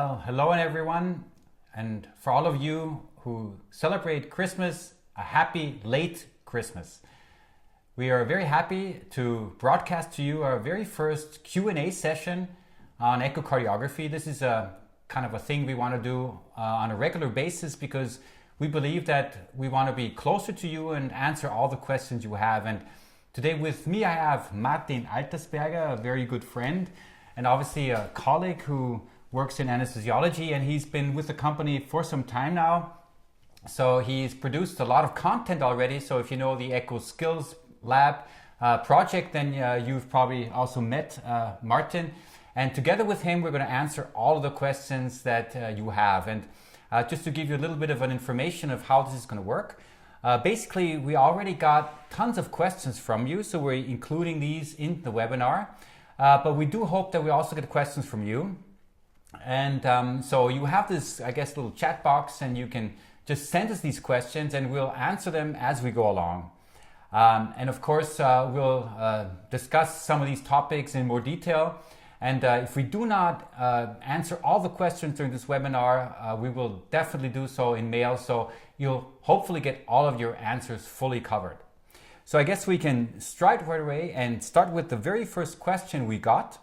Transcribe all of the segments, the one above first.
Well, hello everyone, and for all of you who celebrate Christmas, a happy late Christmas. We are very happy to broadcast to you our very first Q&A session on echocardiography. This is a kind of a thing we want to do on a regular basis because we believe that we want to be closer to you and answer all the questions you have. And today with me I have Martin Altersberger, a very good friend, and obviously a colleague who works in anesthesiology, and he's been with the company for some time now. So he's produced a lot of content already. So if you know the Echo Skills Lab project, then you've probably also met Martin. And together with him, we're going to answer all of the questions that you have. And just to give you a little bit of an information of how this is going to work. Basically, we already got tons of questions from you, so we're including these in the webinar. But we do hope that we also get questions from you. And so you have this, I guess, little chat box, and you can just send us these questions and we'll answer them as we go along. And of course, we'll discuss some of these topics in more detail. And if we do not answer all the questions during this webinar, we will definitely do so in mail. So you'll hopefully get all of your answers fully covered. So I guess we can start right away and start with the very first question we got.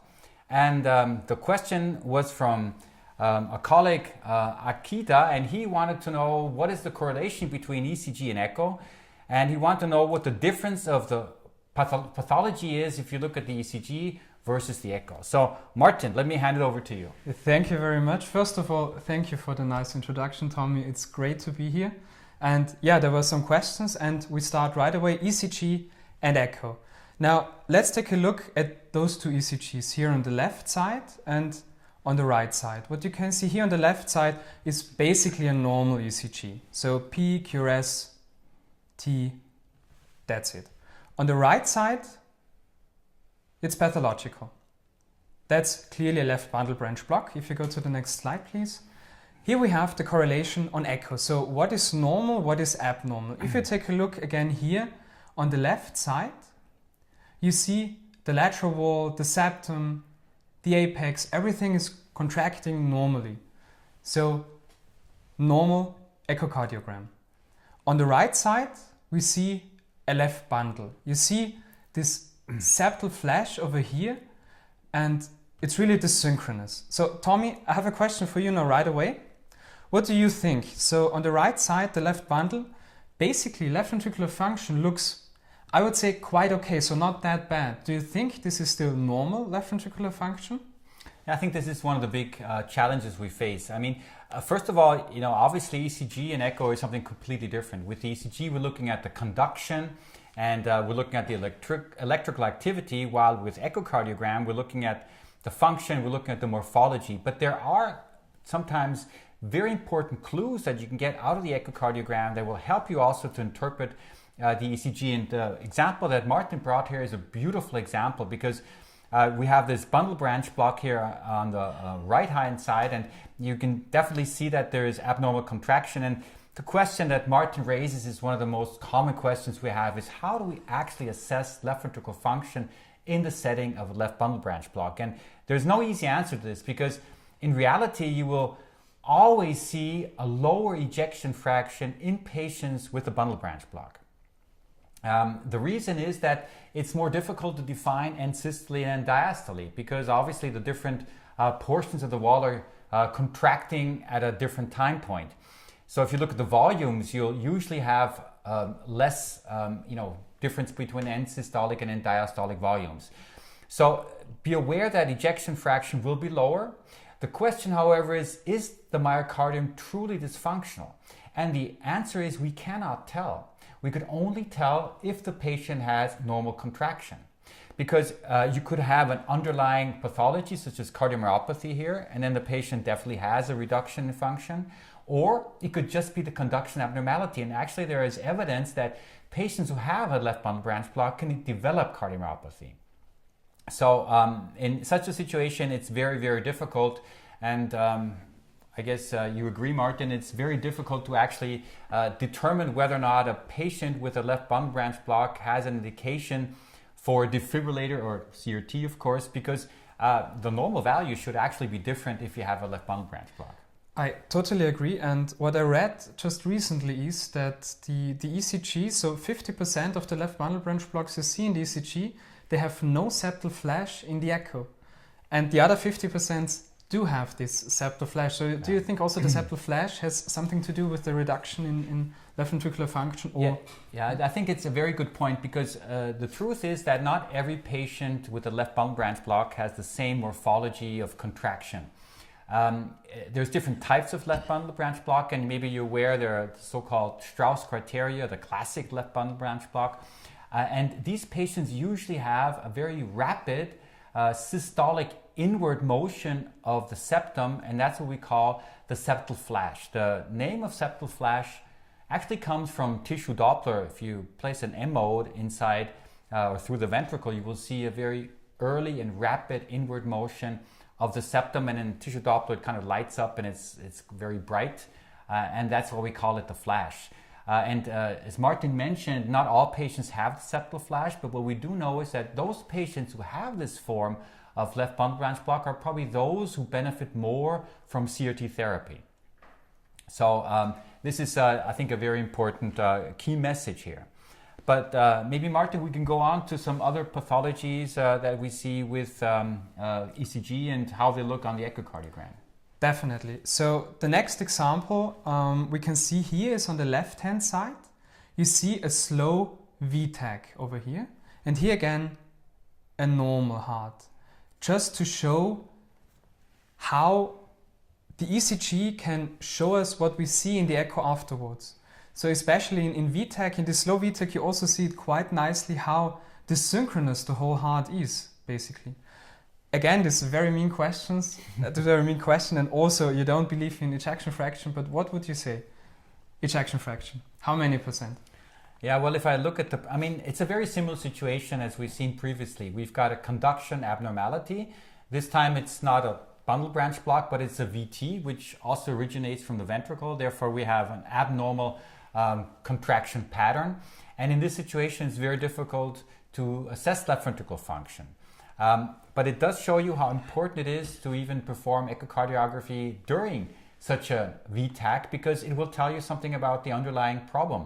And the question was from a colleague, Akita, and he wanted to know what is the correlation between ECG and echo. And he wanted to know what the difference of the pathology is if you look at the ECG versus the echo. So Martin, let me hand it over to you. Thank you very much. First of all, thank you for the nice introduction, Tommy. It's great to be here. And yeah, there were some questions and we start right away, ECG and echo. Now, let's take a look at those two ECGs here on the left side and on the right side. What you can see here on the left side is basically a normal ECG. So P, QRS, T, that's it. On the right side, it's pathological. That's clearly a left bundle branch block. If you go to the next slide, please. Here we have the correlation on echo. So what is normal, what is abnormal? If you take a look again here on the left side, you see the lateral wall, the septum, the apex, everything is contracting normally. So normal echocardiogram. On the right side, we see a left bundle. You see this septal flash over here, and it's really dysynchronous. So Tommy, I have a question for you now right away. What do you think? So on the right side, the left bundle, basically left ventricular function looks, I would say, quite okay, so not that bad. Do you think this is still normal left ventricular function? I think this is one of the big challenges we face. I mean, first of all, obviously ECG and echo is something completely different. With the ECG, we're looking at the conduction and we're looking at the electrical activity, while with echocardiogram, we're looking at the function, we're looking at the morphology. But there are sometimes very important clues that you can get out of the echocardiogram that will help you also to interpret the ECG. And the example that Martin brought here is a beautiful example because we have this bundle branch block here on the right hand side, and you can definitely see that there is abnormal contraction. And the question that Martin raises is one of the most common questions we have, is how do we actually assess left ventricle function in the setting of a left bundle branch block? And there's no easy answer to this because in reality you will always see a lower ejection fraction in patients with a bundle branch block. The reason is that it's more difficult to define end systole and diastole because obviously the different portions of the wall are contracting at a different time point. So if you look at the volumes, you'll usually have less difference between end systolic and end diastolic volumes. So be aware that ejection fraction will be lower. The question, however, is the myocardium truly dysfunctional? And the answer is we cannot tell. We could only tell if the patient has normal contraction. Because you could have an underlying pathology such as cardiomyopathy here, and then the patient definitely has a reduction in function. Or it could just be the conduction abnormality. And actually there is evidence that patients who have a left bundle branch block can develop cardiomyopathy. So in such a situation, it's very, very difficult. And I guess you agree, Martin, it's very difficult to actually determine whether or not a patient with a left bundle branch block has an indication for defibrillator or CRT, of course, because the normal value should actually be different if you have a left bundle branch block. I totally agree, and what I read just recently is that the ECG, so 50% of the left bundle branch blocks you see in the ECG, they have no septal flash in the echo, and the other 50% do have this septal flash. So do you think also the septal flash has something to do with the reduction in left ventricular function? Or yeah, I think it's a very good point, because the truth is that not every patient with a left bundle branch block has the same morphology of contraction. There's different types of left bundle branch block, and maybe you're aware there are the so-called Strauss criteria, the classic left bundle branch block. And these patients usually have a very rapid systolic inward motion of the septum, and that's what we call the septal flash. The name of septal flash actually comes from tissue Doppler. If you place an M mode inside or through the ventricle, you will see a very early and rapid inward motion of the septum, and in tissue Doppler it kind of lights up and it's very bright, and that's why we call it the flash. As Martin mentioned, not all patients have the septal flash, but what we do know is that those patients who have this form of left bundle branch block are probably those who benefit more from CRT therapy. So this is, I think, a very important key message here. But maybe, Martin, we can go on to some other pathologies that we see with ECG and how they look on the echocardiogram. Definitely. So the next example we can see here is on the left-hand side. You see a slow VTAC over here. And here again, a normal heart. Just to show how the ECG can show us what we see in the echo afterwards. So especially in VTAC, in the slow VTAC, you also see it quite nicely how dysynchronous the whole heart is, basically. Again, this is a very mean question, and also you don't believe in ejection fraction, but what would you say? Ejection fraction, how many percent? Yeah, well, if I look at it's a very similar situation as we've seen previously. We've got a conduction abnormality. This time it's not a bundle branch block, but it's a VT, which also originates from the ventricle. Therefore, we have an abnormal contraction pattern. And in this situation, it's very difficult to assess left ventricular function. But it does show you how important it is to even perform echocardiography during such a VTAC, because it will tell you something about the underlying problem.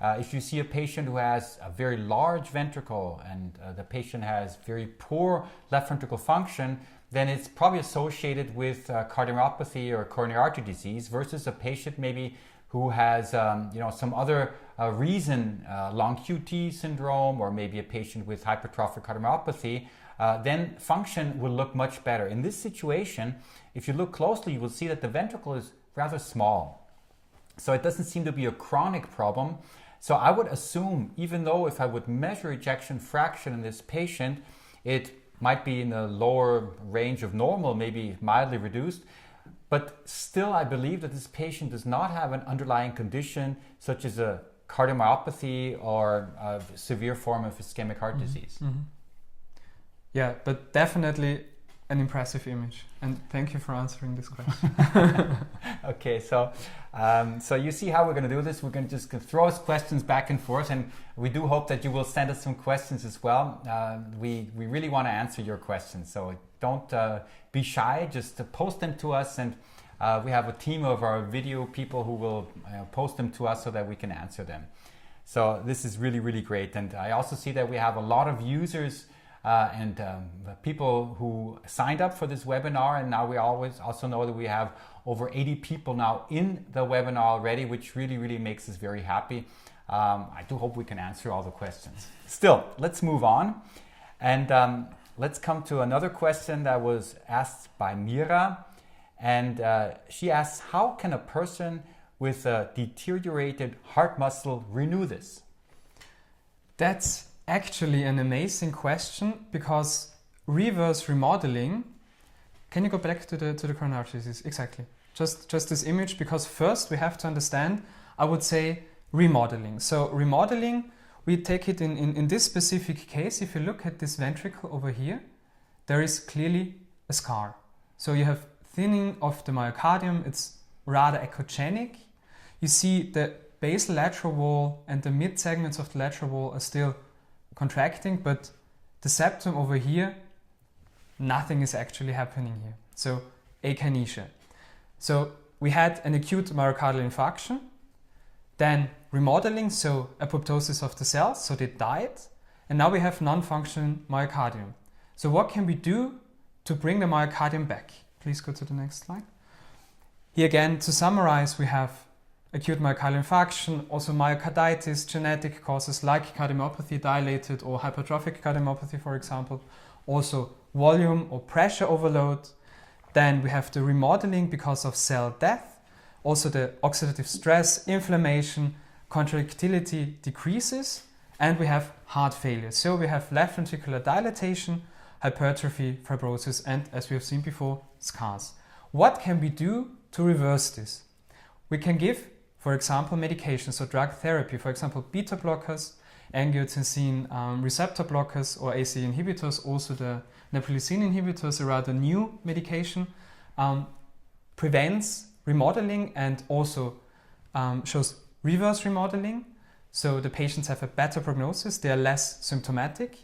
If you see a patient who has a very large ventricle and the patient has very poor left ventricular function, then it's probably associated with cardiomyopathy or coronary artery disease, versus a patient maybe who has some other reason, long QT syndrome, or maybe a patient with hypertrophic cardiomyopathy. Then function will look much better. In this situation, if you look closely, you will see that the ventricle is rather small. So it doesn't seem to be a chronic problem. So I would assume, even though if I would measure ejection fraction in this patient, it might be in the lower range of normal, maybe mildly reduced, but still I believe that this patient does not have an underlying condition such as a cardiomyopathy or a severe form of ischemic heart disease. Mm-hmm. Yeah, but definitely an impressive image, and thank you for answering this question. Okay, so you see how we're going to do this. We're going to just throw us questions back and forth, and we do hope that you will send us some questions as well. We really want to answer your questions, so don't be shy. Just post them to us, and we have a team of our video people who will post them to us so that we can answer them. So this is really, really great, and I also see that we have a lot of users and people who signed up for this webinar, and now we also know that we have over 80 people now in the webinar already, which really, really makes us very happy. I do hope we can answer all the questions. Still, let's move on, and let's come to another question that was asked by Mira, and she asks, how can a person with a deteriorated heart muscle renew this? That's actually an amazing question, because reverse remodeling, can you go back to the coronary artery disease? Exactly. Just this image, because first we have to understand, I would say, remodeling. So remodeling, we take it in this specific case. If you look at this ventricle over here, there is clearly a scar. So you have thinning of the myocardium. It's rather echogenic. You see the basal lateral wall and the mid segments of the lateral wall are still contracting, but the septum over here nothing is actually happening here. So akinesia. So we had an acute myocardial infarction, then remodeling, so apoptosis of the cells, so they died, and now we have non-functioning myocardium. So what can we do to bring the myocardium back? Please go to the next slide. Here again, to summarize, we have acute myocardial infarction, also myocarditis, genetic causes like cardiomyopathy, dilated or hypertrophic cardiomyopathy, for example. Also volume or pressure overload. Then we have the remodeling because of cell death. Also the oxidative stress, inflammation, contractility decreases. And we have heart failure. So we have left ventricular dilatation, hypertrophy, fibrosis, and as we have seen before, scars. What can we do to reverse this? We can give, for example, medication, so drug therapy, for example, beta blockers, angiotensin receptor blockers or ACE inhibitors, also the neprilysin inhibitors, a rather new medication, prevents remodeling and also shows reverse remodeling. So the patients have a better prognosis, they are less symptomatic,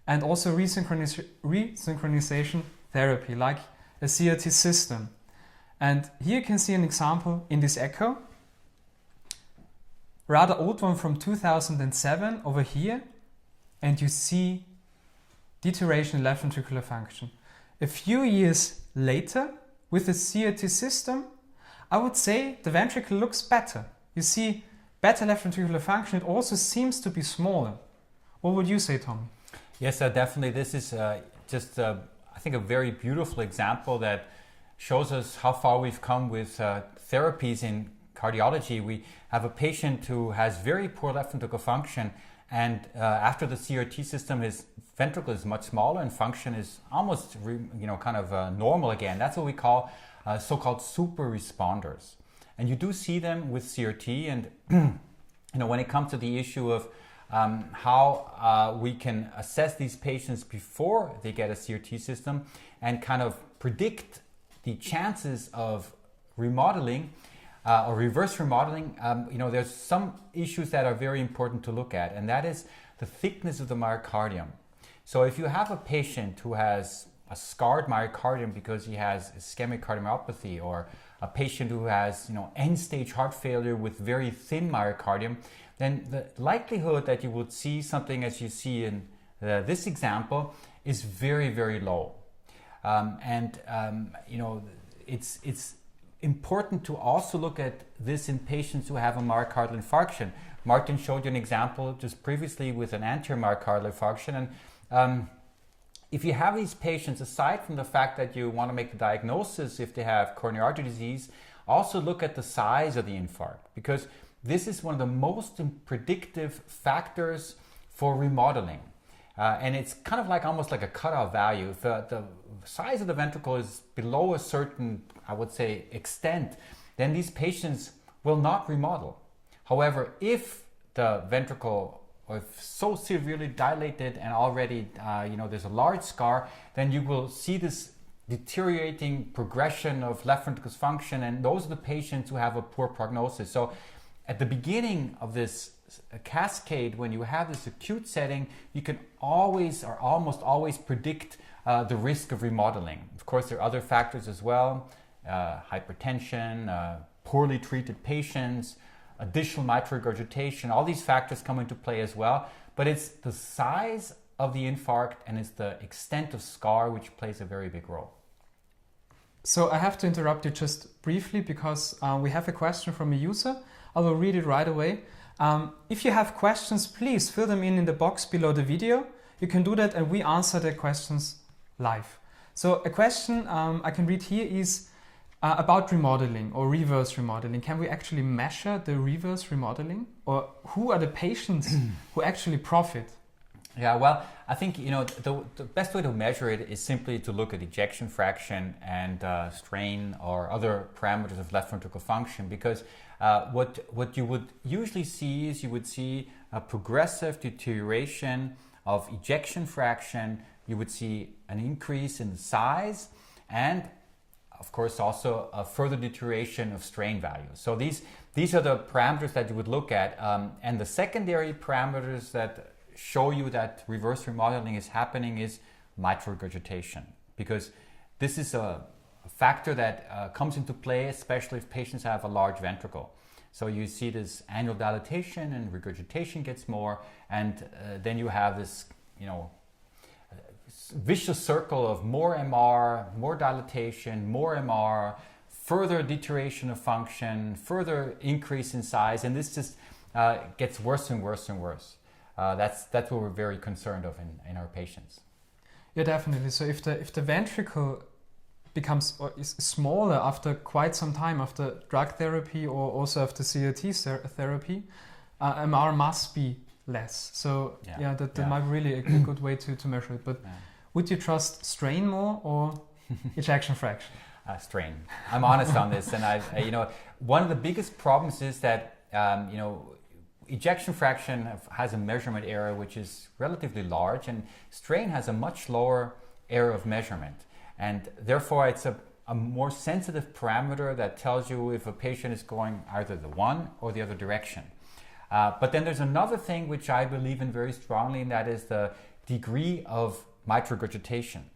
and also resynchronization therapy like a CRT system. And here you can see an example in this echo, rather old one from 2007 over here, and you see deterioration in left ventricular function. A few years later, with the CRT system, I would say the ventricle looks better. You see better left ventricular function. It also seems to be smaller. What would you say, Tom? Yes, definitely. This is just, I think, a very beautiful example that shows us how far we've come with therapies in cardiology. We have a patient who has very poor left ventricular function, and after the CRT system, his ventricle is much smaller and function is almost, normal again. That's what we call so-called super responders. And you do see them with CRT, and when it comes to the issue of how we can assess these patients before they get a CRT system and kind of predict the chances of remodeling or reverse remodeling, there's some issues that are very important to look at, and that is the thickness of the myocardium. So if you have a patient who has a scarred myocardium because he has ischemic cardiomyopathy, or a patient who has end-stage heart failure with very thin myocardium, then the likelihood that you would see something as you see in this example is very, very low. It's important to also look at this in patients who have a myocardial infarction. Martin showed you an example just previously with an anterior myocardial infarction, and if you have these patients, aside from the fact that you want to make the diagnosis if they have coronary artery disease, also look at the size of the infarct, because this is one of the most predictive factors for remodeling. And it's kind of almost like a cutoff value. If the size of the ventricle is below a certain, I would say, extent, then these patients will not remodel. However, if the ventricle is so severely dilated and already there's a large scar, then you will see this deteriorating progression of left ventricle function, and those are the patients who have a poor prognosis. So at the beginning of this cascade, when you have this acute setting, you can always or almost always predict the risk of remodeling. Of course, there are other factors as well, hypertension, poorly treated patients, additional mitral regurgitation, all these factors come into play as well. But it's the size of the infarct and it's the extent of scar which plays a very big role. So I have to interrupt you just briefly because we have a question from a user. I will read it right away. If you have questions, please fill them in the box below the video. You can do that and we answer the questions live. So a question I can read here is about remodeling or reverse remodeling. Can we actually measure the reverse remodeling, or who are the patients who actually profit? Yeah, well, I think the best way to measure it is simply to look at ejection fraction and strain or other parameters of left ventricular function, because what you would usually see is you would see a progressive deterioration of ejection fraction. You would see an increase in the size, and of course also a further deterioration of strain values. So these are the parameters that you would look at, and the secondary parameters that show you that reverse remodeling is happening is mitral regurgitation. because this is a factor that comes into play, especially if patients have a large ventricle. So you see this annual dilatation and regurgitation gets more, and then you have this, vicious circle of more MR, more dilatation, more MR, further deterioration of function, further increase in size, and this just gets worse and worse and worse. That's what we're very concerned of in our patients. Yeah, definitely. So if the ventricle becomes or is smaller after quite some time after drug therapy or also after CRT therapy, MR must be less. So that might be really a good way to measure it. But would you trust strain more or ejection fraction? Strain. I'm honest on this, and one of the biggest problems is that ejection fraction has a measurement error which is relatively large, and strain has a much lower error of measurement, and therefore it's a more sensitive parameter that tells you if a patient is going either the one or the other direction. But then there's another thing which I believe in very strongly, and that is the degree of mitral regurgitation.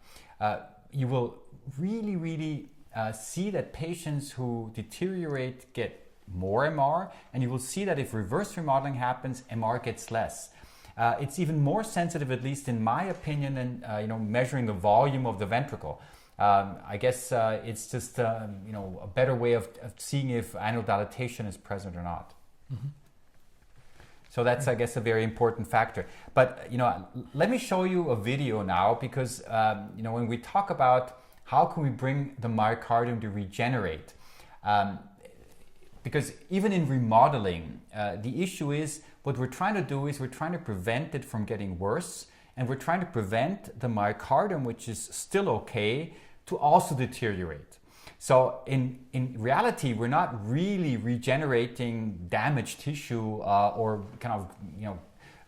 You will really see that patients who deteriorate get more MR, and you will see that if reverse remodeling happens, MR gets less. It's even more sensitive, at least in my opinion, than measuring the volume of the ventricle. I guess it's just a better way of seeing if annual dilatation is present or not. Mm-hmm. So that's, I guess, a very important factor. But let me show you a video now, because when we talk about how can we bring the myocardium to regenerate, because even in remodeling, the issue is what we're trying to do is we're trying to prevent it from getting worse, and we're trying to prevent the myocardium, which is still okay, to also deteriorate. So in reality, we're not really regenerating damaged tissue or kind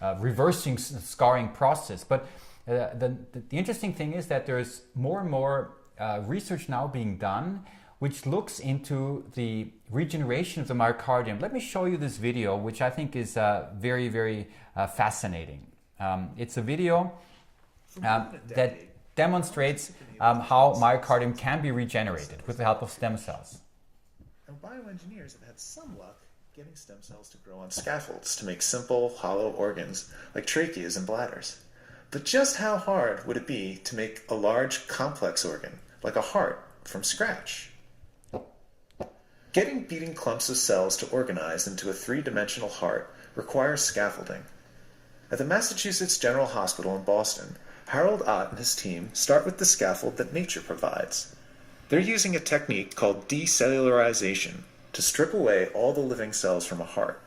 of reversing scarring process. But the interesting thing is that there's more and more research now being done which looks into the regeneration of the myocardium. Let me show you this video, which I think is very, very fascinating. It's a video that demonstrates how myocardium can be regenerated with the help of stem cells. And bioengineers have had some luck getting stem cells to grow on scaffolds to make simple, hollow organs like tracheas and bladders. But just how hard would it be to make a large, complex organ, like a heart, from scratch? Getting beating clumps of cells to organize into a three-dimensional heart requires scaffolding. At the Massachusetts General Hospital in Boston, Harold Ott and his team start with the scaffold that nature provides. They're using a technique called decellularization to strip away all the living cells from a heart.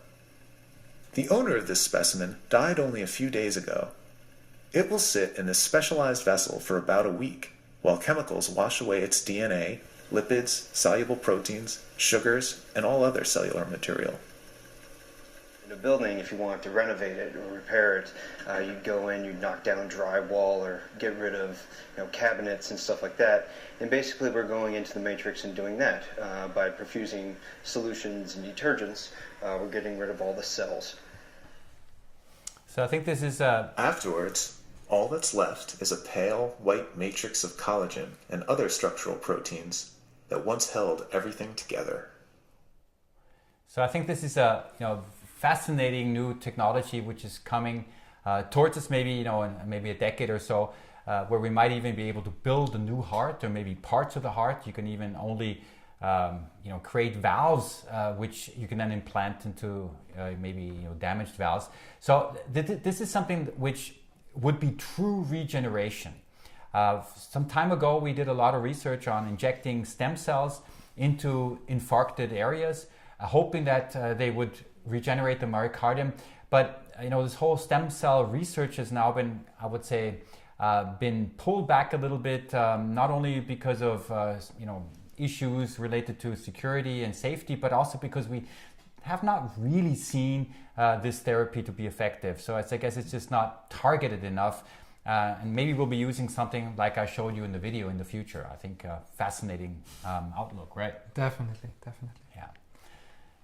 The owner of this specimen died only a few days ago. It will sit in this specialized vessel for about a week, while chemicals wash away its DNA, lipids, soluble proteins, sugars, and all other cellular material. In a building, if you want to renovate it or repair it, you'd go in, you'd knock down drywall or get rid of cabinets and stuff like that. And basically we're going into the matrix and doing that. By perfusing solutions and detergents, we're getting rid of all the cells. So I think this is... Afterwards, all that's left is a pale white matrix of collagen and other structural proteins that once held everything together. So I think this is a fascinating new technology which is coming towards us, maybe in maybe a decade or so, where we might even be able to build a new heart, or maybe parts of the heart. You can even only create valves which you can then implant into maybe damaged valves. So this is something which would be true regeneration. Some time ago we did a lot of research on injecting stem cells into infarcted areas, hoping that they would regenerate the myocardium. But this whole stem cell research has now been, I would say, been pulled back a little bit, not only because of issues related to security and safety, but also because we have not really seen this therapy to be effective. So I guess it's just not targeted enough. And maybe we'll be using something like I showed you in the video in the future. I think fascinating outlook, right? Definitely. Yeah.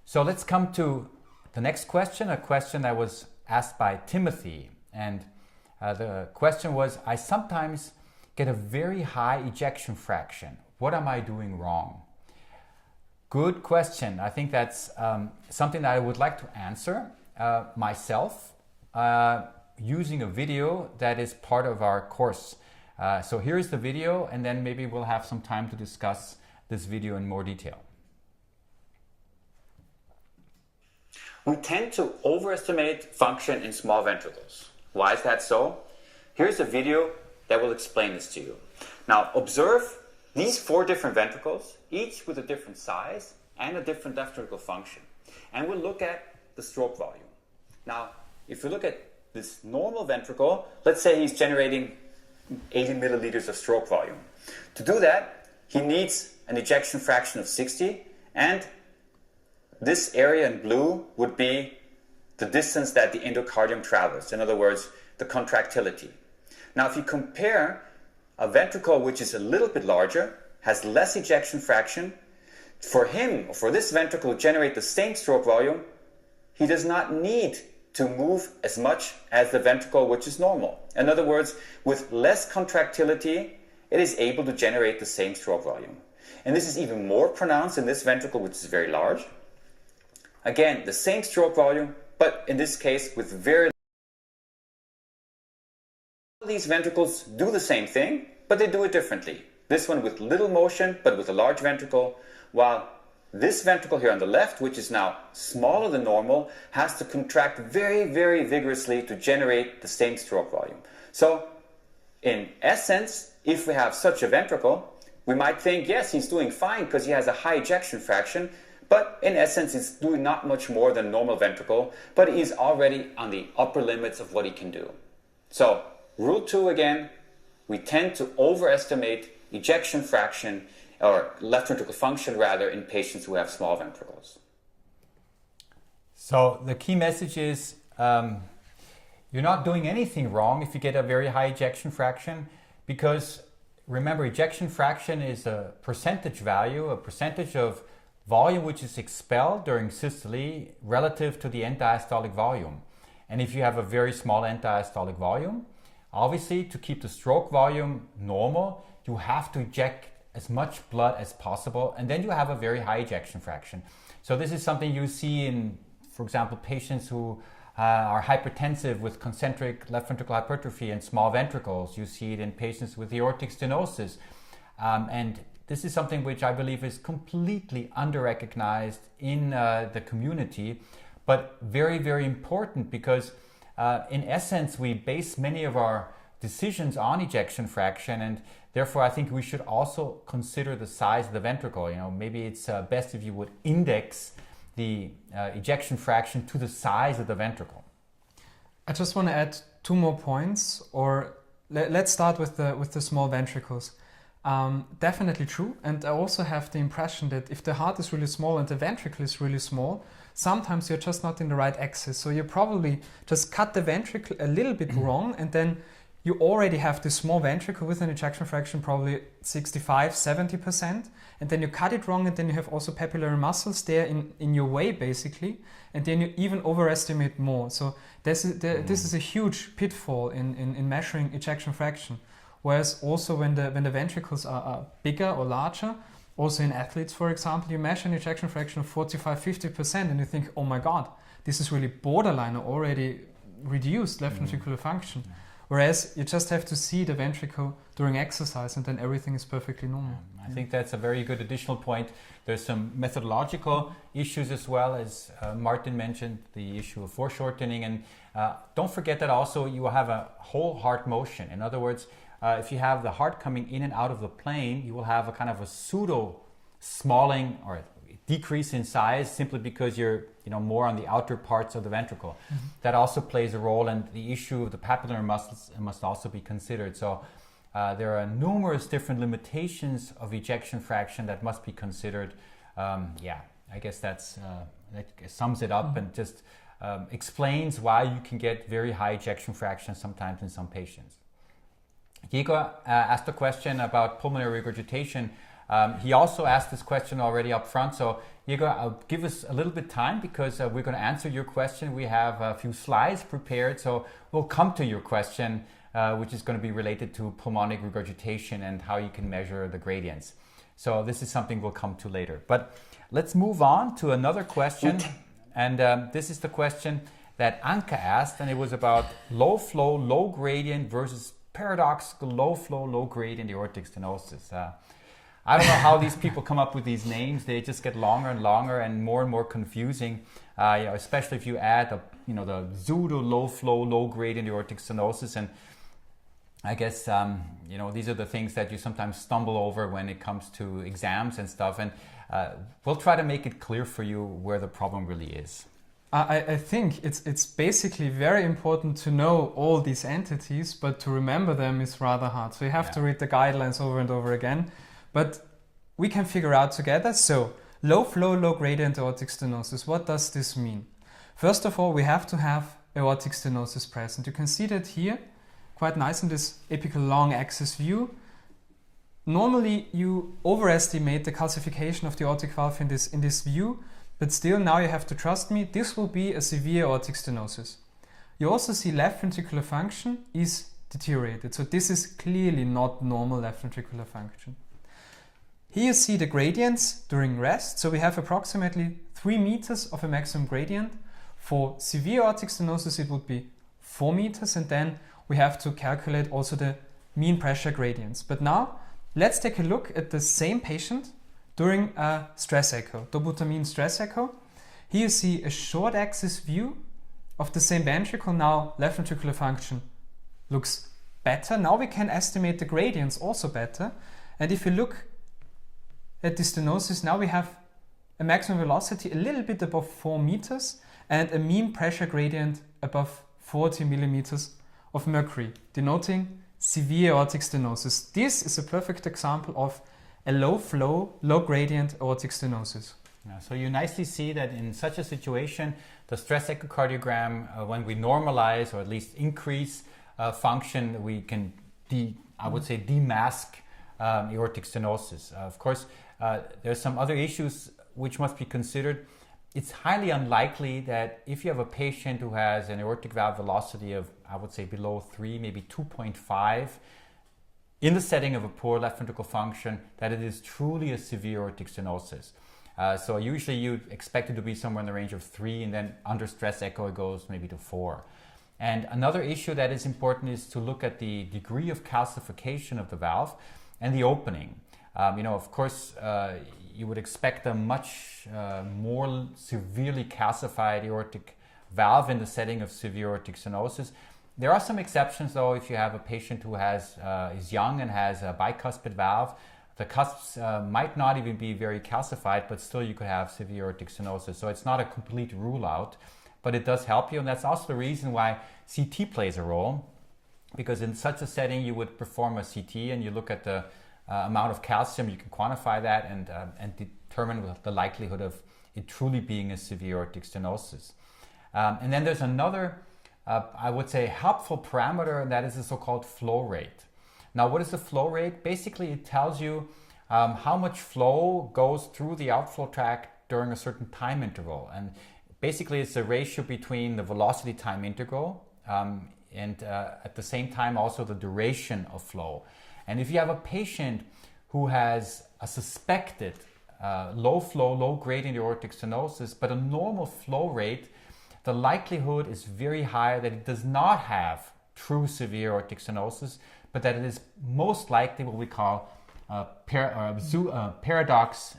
So let's come to the next question, a question that was asked by Timothy. And the question was, I sometimes get a very high ejection fraction. What am I doing wrong? Good question. I think that's something that I would like to answer myself using a video that is part of our course. So here's the video, and then maybe we'll have some time to discuss this video in more detail. We tend to overestimate function in small ventricles. Why is that so? Here's a video that will explain this to you. Now observe these 4 different ventricles, each with a different size and a different left ventricle function. And we'll look at the stroke volume. Now, if we look at this normal ventricle, let's say he's generating 80 milliliters of stroke volume. To do that, he needs an ejection fraction of 60, and this area in blue would be the distance that the endocardium travels. In other words, the contractility. Now, if you compare a ventricle which is a little bit larger, has less ejection fraction, for him, or for this ventricle to generate the same stroke volume, he does not need to move as much as the ventricle which is normal. In other words, with less contractility, it is able to generate the same stroke volume. And this is even more pronounced in this ventricle, which is very large. Again, the same stroke volume, but in this case with very these ventricles do the same thing, but they do it differently. This one with little motion, but with a large ventricle, while this ventricle here on the left, which is now smaller than normal, has to contract very, very vigorously to generate the same stroke volume. So, in essence, if we have such a ventricle, we might think, yes, he's doing fine because he has a high ejection fraction, but in essence, it's doing not much more than a normal ventricle, but he's already on the upper limits of what he can do. So, rule 2 again, we tend to overestimate ejection fraction, or left ventricle function rather, in patients who have small ventricles. So the key message is you're not doing anything wrong if you get a very high ejection fraction, because remember, ejection fraction is a percentage value, a percentage of volume which is expelled during systole relative to the end diastolic volume. And if you have a very small end diastolic volume, obviously to keep the stroke volume normal, you have to eject as much blood as possible, and then you have a very high ejection fraction. So this is something you see in, for example, patients who are hypertensive with concentric left ventricular hypertrophy and small ventricles. You see it in patients with aortic stenosis. And this is something which I believe is completely under-recognized in the community, but very, very important, because in essence, we base many of our decisions on ejection fraction, and therefore I think we should also consider the size of the ventricle. You know, maybe it's best if you would index the ejection fraction to the size of the ventricle. I just want to add 2 more points, or let's start with the small ventricles. Definitely true, and I also have the impression that if the heart is really small and the ventricle is really small, sometimes you're just not in the right axis. So you probably just cut the ventricle a little bit wrong, and then you already have this small ventricle with an ejection fraction probably 65-70%, and then you cut it wrong, and then you have also papillary muscles there in your way basically, and then you even overestimate more. So this is a huge pitfall in measuring ejection fraction. Whereas also when the ventricles are bigger or larger, also in athletes, for example, you measure an ejection fraction of 45-50%, and you think, oh my God, this is really borderline or already reduced left ventricular function. Whereas you just have to see the ventricle during exercise, and then everything is perfectly normal. I think that's a very good additional point. There's some methodological issues as well, as Martin mentioned, the issue of foreshortening. And don't forget that also you have a whole heart motion. In other words, if you have the heart coming in and out of the plane, you will have a kind of a pseudo smalling or decrease in size simply because you're more on the outer parts of the ventricle. That also plays a role, and the issue of the papillary muscles must also be considered. So there are numerous different limitations of ejection fraction that must be considered. I guess that sums it up and just explains why you can get very high ejection fraction sometimes in some patients. Diego asked a question about pulmonary regurgitation. He also asked this question already up front. So Diego, I'll give us a little bit time because we're going to answer your question. We have a few slides prepared, so we'll come to your question which is going to be related to pulmonary regurgitation and how you can measure the gradients. So this is something we'll come to later. But let's move on to another question. And this is the question that Anka asked, and it was about low flow, low gradient versus paradoxical low flow, low gradient aortic stenosis. I don't know how these people come up with these names. They just get longer and longer and more confusing. Especially if you add the pseudo low flow, low gradient aortic stenosis, and I guess these are the things that you sometimes stumble over when it comes to exams and stuff. And we'll try to make it clear for you where the problem really is. I think it's basically very important to know all these entities, but to remember them is rather hard. So you have to read the guidelines over and over again. But we can figure out together. So low flow, low gradient aortic stenosis, what does this mean? First of all, we have to have aortic stenosis present. You can see that here, quite nice in this apical long axis view. Normally you overestimate the calcification of the aortic valve in this view, but still now you have to trust me, this will be a severe aortic stenosis. You also see left ventricular function is deteriorated. So this is clearly not normal left ventricular function. Here you see the gradients during rest. So we have approximately 3 meters of a maximum gradient. For severe aortic stenosis, it would be 4 meters. And then we have to calculate also the mean pressure gradients. But now let's take a look at the same patient during a stress echo, dobutamine stress echo. Here you see a short axis view of the same ventricle. Now left ventricular function looks better. Now we can estimate the gradients also better. And if you look at the stenosis, now we have a maximum velocity a little bit above 4 meters and a mean pressure gradient above 40 millimeters of mercury, denoting severe aortic stenosis. This is a perfect example of a low flow, low gradient aortic stenosis. So you nicely see that in such a situation, the stress echocardiogram, when we normalize or at least increase function, we can demask aortic stenosis. Of course, there's some other issues which must be considered. It's highly unlikely that if you have a patient who has an aortic valve velocity of, I would say, below 3, maybe 2.5, in the setting of a poor left ventricle function, that it is truly a severe aortic stenosis. So usually you expect it to be somewhere in the range of 3, and then under stress echo it goes maybe to 4. And another issue that is important is to look at the degree of calcification of the valve and the opening. Of course, you would expect a much more severely calcified aortic valve in the setting of severe aortic stenosis. There are some exceptions, though. If you have a patient who is young and has a bicuspid valve, the cusps might not even be very calcified, but still you could have severe aortic stenosis. So it's not a complete rule out, but it does help you. And that's also the reason why CT plays a role, because in such a setting you would perform a CT and you look at the amount of calcium, you can quantify that and determine the likelihood of it truly being a severe aortic stenosis. And then there's another, I would say, helpful parameter, and that is the so-called flow rate. Now, what is the flow rate? Basically, it tells you how much flow goes through the outflow tract during a certain time interval. And basically, it's the ratio between the velocity time integral and at the same time also the duration of flow. And if you have a patient who has a suspected low flow, low gradient aortic stenosis, but a normal flow rate, the likelihood is very high that it does not have true severe aortic stenosis, but that it is most likely what we call paradox.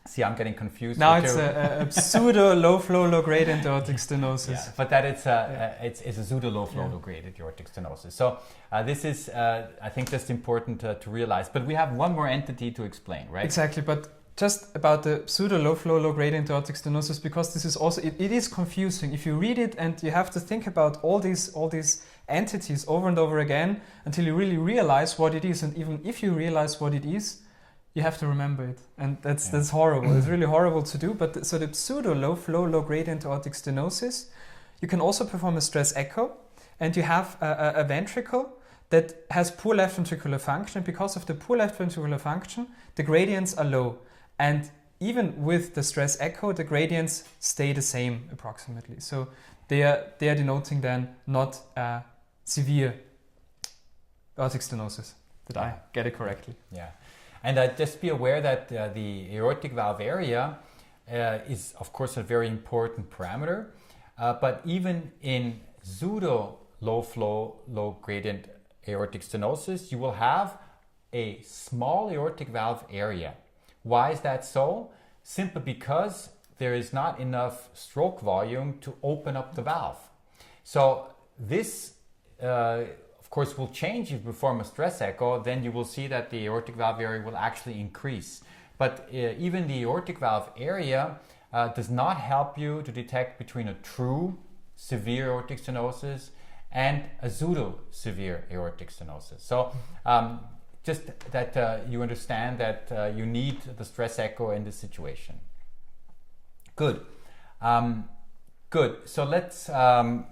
See, I'm getting confused. Now it's a pseudo low flow, low gradient aortic stenosis. Yeah, but that it's a pseudo low flow, low gradient aortic stenosis. So this is, I think, just important to realize. But we have one more entity to explain, right? Exactly, but just about the pseudo low flow, low gradient aortic stenosis, because this is also, it is confusing. If you read it and you have to think about all these entities over and over again until you really realize what it is, and even if you realize what it is, you have to remember it, and that's horrible. It's really horrible to do. But so the pseudo low flow, low gradient aortic stenosis, you can also perform a stress echo, and you have a ventricle that has poor left ventricular function. Because of the poor left ventricular function, the gradients are low, and even with the stress echo, the gradients stay the same approximately. So they are denoting then not a severe aortic stenosis. Did I get it correctly? Yeah. And just be aware that the aortic valve area is, of course, a very important parameter. But even in pseudo low flow, low gradient aortic stenosis, you will have a small aortic valve area. Why is that so? Simply because there is not enough stroke volume to open up the valve. So this, of course, will change if you perform a stress echo. Then you will see that the aortic valve area will actually increase. But even the aortic valve area does not help you to detect between a true severe aortic stenosis and a pseudo severe aortic stenosis. So just that you understand that you need the stress echo in this situation. Good. Good. So let's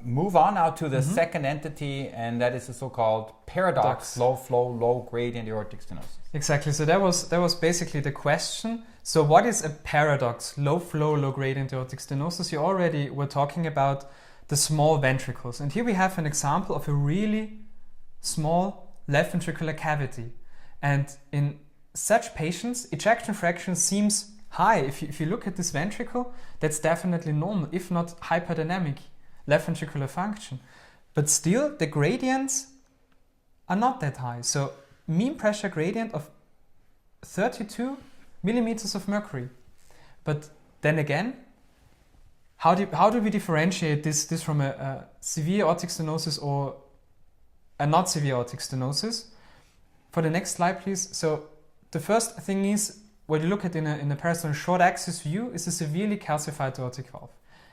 move on now to the second entity, and that is the so-called paradox, low flow, low gradient aortic stenosis. Exactly. So that was basically the question. So what is a paradox, low flow, low gradient aortic stenosis? You already were talking about the small ventricles. And here we have an example of a really small left ventricular cavity. And in such patients, ejection fraction seems high. If you look at this ventricle, that's definitely normal, if not hyperdynamic left ventricular function. But still, the gradients are not that high. So mean pressure gradient of 32 millimeters of mercury. But then again, how do we differentiate this from a severe aortic stenosis or a not severe aortic stenosis? For the next slide, please. So the first thing is, what you look at in a personal short axis view is a severely calcified aortic valve.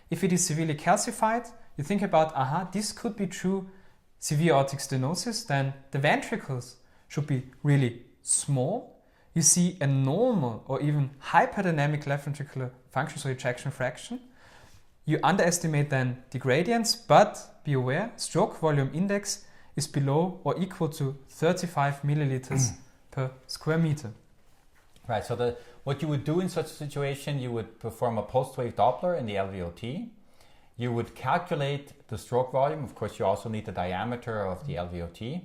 If it is severely calcified, you think about, this could be true severe aortic stenosis, then the ventricles should be really small. You see a normal or even hyperdynamic left ventricular function, so ejection fraction. You underestimate then the gradients, but be aware, stroke volume index is below or equal to 35 milliliters per square meter. Right, so what you would do in such a situation, you would perform a post-wave Doppler in the LVOT. You would calculate the stroke volume. Of course, you also need the diameter of the LVOT.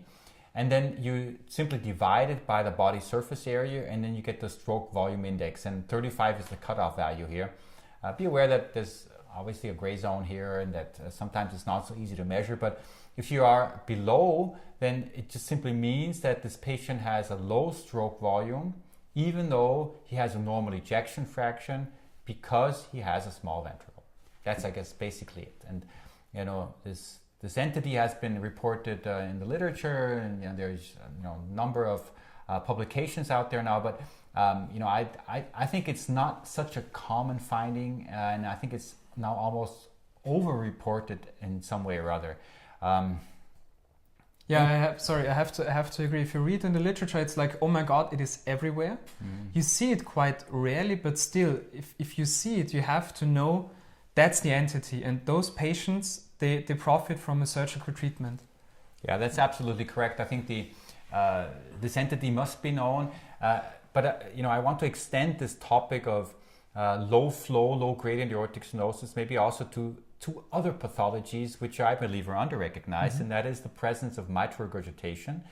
And then you simply divide it by the body surface area, and then you get the stroke volume index. And 35 is the cutoff value here. Be aware that there's obviously a gray zone here, and that sometimes it's not so easy to measure. But if you are below, then it just simply means that this patient has a low stroke volume, even though he has a normal ejection fraction, because he has a small ventricle. That's, I guess, basically it. And you know, this entity has been reported in the literature, and there's a number of publications out there now. But I think it's not such a common finding, and I think it's now almost over-reported in some way or other. I have to agree. If you read in the literature, it's like, oh my God, it is everywhere. You see it quite rarely, but still, if you see it, you have to know that's the entity, and those patients, they profit from a surgical treatment. Yeah, that's absolutely correct. I think this entity must be known, but I want to extend this topic of low flow, low gradient aortic stenosis, maybe also to two other pathologies which I believe are under-recognized, and that is the presence of mitral regurgitation.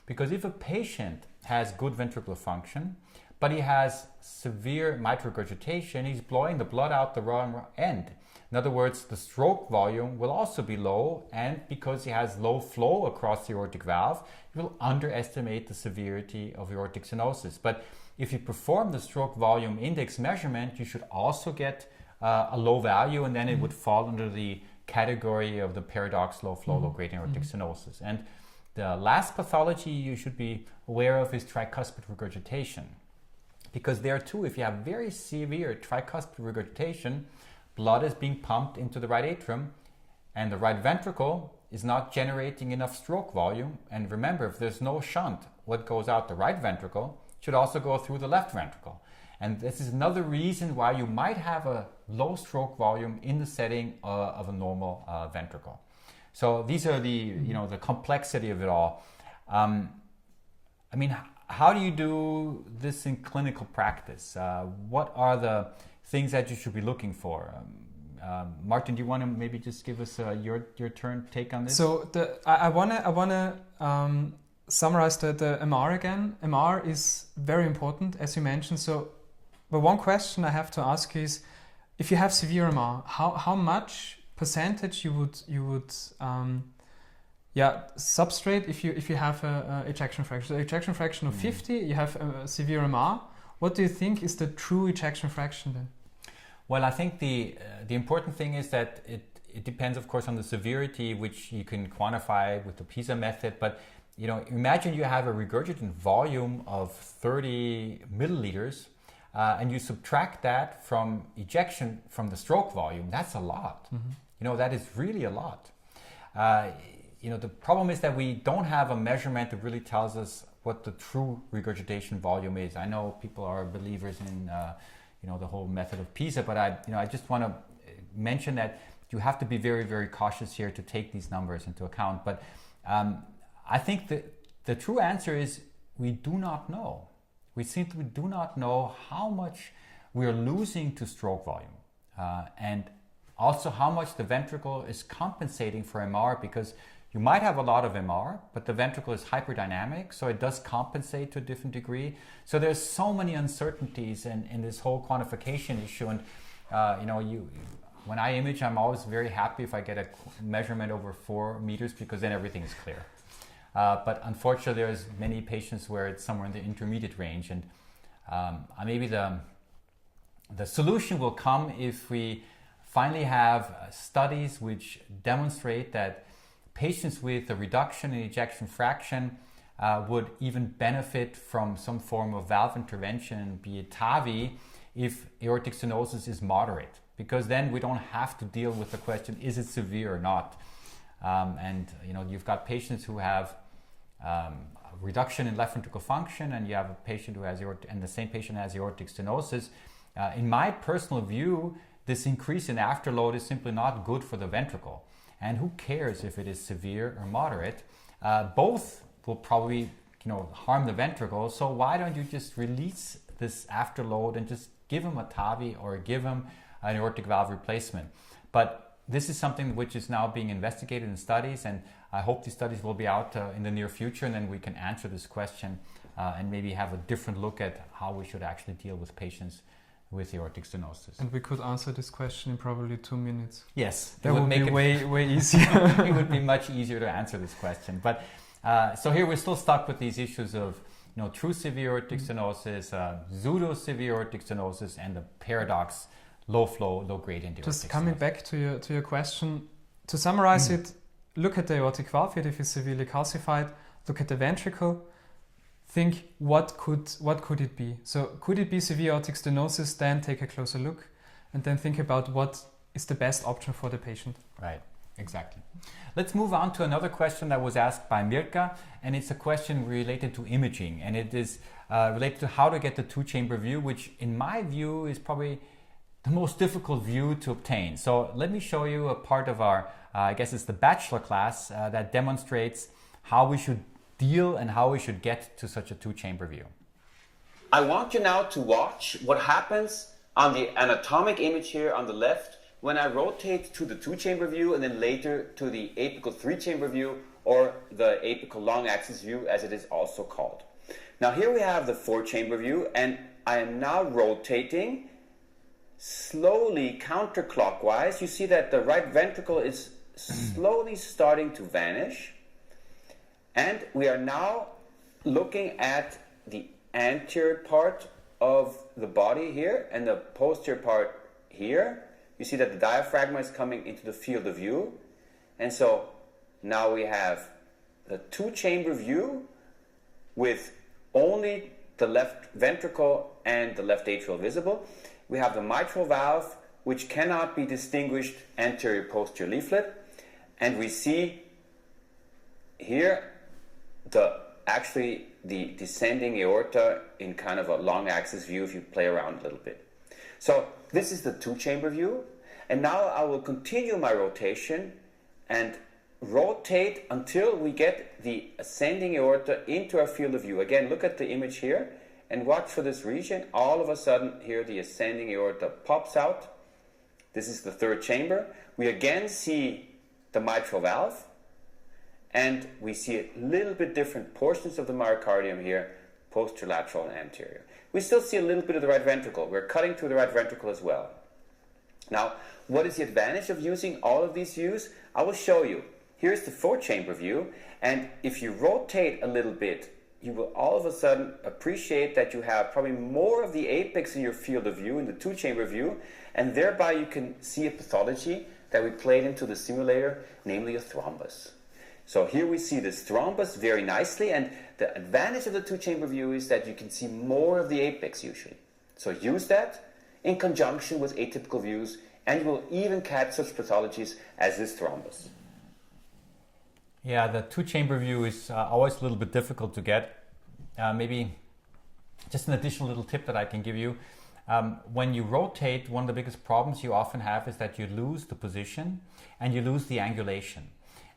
Because if a patient has good ventricular function, but he has severe mitral regurgitation, he's blowing the blood out the wrong end. In other words, the stroke volume will also be low, and because he has low flow across the aortic valve, you will underestimate the severity of aortic stenosis. But if you perform the stroke volume index measurement, you should also get a low value, and then it would fall under the category of the paradox low flow, low gradient aortic stenosis. And the last pathology you should be aware of is tricuspid regurgitation. Because there too, if you have very severe tricuspid regurgitation, blood is being pumped into the right atrium, and the right ventricle is not generating enough stroke volume. And remember, if there's no shunt, what goes out the right ventricle should also go through the left ventricle. And this is another reason why you might have a low stroke volume in the setting of a normal ventricle. So these are the complexity of it all. How do you do this in clinical practice? What are the things that you should be looking for? Martin, do you want to maybe just give us your take on this? So I wanna summarize the MR again. MR is very important, as you mentioned. So, but one question I have to ask is, if you have severe MR, how much percentage you would substrate if you have a ejection fraction? So ejection fraction of 50, you have a severe MR. What do you think is the true ejection fraction then? Well, I think the important thing is that it depends, of course, on the severity, which you can quantify with the PISA method. But imagine you have a regurgitant volume of 30 milliliters, and you subtract that from ejection from the stroke volume. That's a lot. Mm-hmm. That is really a lot. The problem is that we don't have a measurement that really tells us what the true regurgitation volume is. I know people are believers in the whole method of PISA, but I just want to mention that you have to be very, very cautious here to take these numbers into account. But I think the true answer is we do not know. We simply do not know how much we're losing to stroke volume, and also how much the ventricle is compensating for MR, because you might have a lot of MR, but the ventricle is hyperdynamic, so it does compensate to a different degree. So there's so many uncertainties in this whole quantification issue. And when I image, I'm always very happy if I get a measurement over 4 meters, because then everything is clear. But unfortunately, there's many patients where it's somewhere in the intermediate range. And maybe the solution will come if we finally have studies which demonstrate that patients with a reduction in ejection fraction would even benefit from some form of valve intervention, be it TAVI, if aortic stenosis is moderate, because then we don't have to deal with the question, is it severe or not? You've got patients who have a reduction in left ventricle function, and you have a patient who has and the same patient has aortic stenosis. In my personal view, this increase in afterload is simply not good for the ventricle. And who cares if it is severe or moderate? Both will probably, harm the ventricle. So why don't you just release this afterload and just give them a TAVI or give them an aortic valve replacement? But this is something which is now being investigated in studies, and I hope these studies will be out in the near future, and then we can answer this question and maybe have a different look at how we should actually deal with patients with aortic stenosis. And we could answer this question in probably 2 minutes. Yes, that would make it way easier. It would be much easier to answer this question. But so here we're still stuck with these issues of true severe aortic stenosis, pseudo severe aortic stenosis, and the paradox low flow, low gradient aortic stenosis. Just coming back to your question, to summarize it, look at the aortic valve if it's severely calcified. Look at the ventricle. Think what could it be? So could it be severe aortic stenosis? Then take a closer look, and then think about what is the best option for the patient. Right, exactly. Let's move on to another question that was asked by Mirka, and it's a question related to imaging, and it is related to how to get the 2-chamber view, which in my view is probably the most difficult view to obtain. So let me show you a part of our, I guess it's the bachelor class that demonstrates how we should deal and how we should get to such a 2-chamber view. I want you now to watch what happens on the anatomic image here on the left when I rotate to the 2-chamber view and then later to the apical 3-chamber view, or the apical long axis view as it is also called. Now here we have the 4-chamber view, and I am now rotating slowly counterclockwise. You see that the right ventricle is slowly starting to vanish. And we are now looking at the anterior part of the body here and the posterior part here. You see that the diaphragm is coming into the field of view. And so now we have the 2-chamber view with only the left ventricle and the left atrial visible. We have the mitral valve, which cannot be distinguished anterior-posterior leaflet. And we see here the descending aorta in kind of a long axis view if you play around a little bit. So this is the 2-chamber view, and now I will continue my rotation and rotate until we get the ascending aorta into our field of view. Again, look at the image here and watch for this region. All of a sudden here the ascending aorta pops out, This is the third chamber. We again see the mitral valve, and we see a little bit different portions of the myocardium here, posterolateral and anterior. We still see a little bit of the right ventricle. We're cutting through the right ventricle as well. Now, what is the advantage of using all of these views? I will show you. Here's the 4-chamber view, and if you rotate a little bit, you will all of a sudden appreciate that you have probably more of the apex in your field of view in the 2-chamber view, and thereby you can see a pathology that we played into the simulator, namely a thrombus. So here we see this thrombus very nicely, and the advantage of the 2-chamber view is that you can see more of the apex usually. So use that in conjunction with atypical views, and you will even catch such pathologies as this thrombus. Yeah, the 2-chamber view is always a little bit difficult to get. Maybe just an additional little tip that I can give you. When you rotate, one of the biggest problems you often have is that you lose the position and you lose the angulation.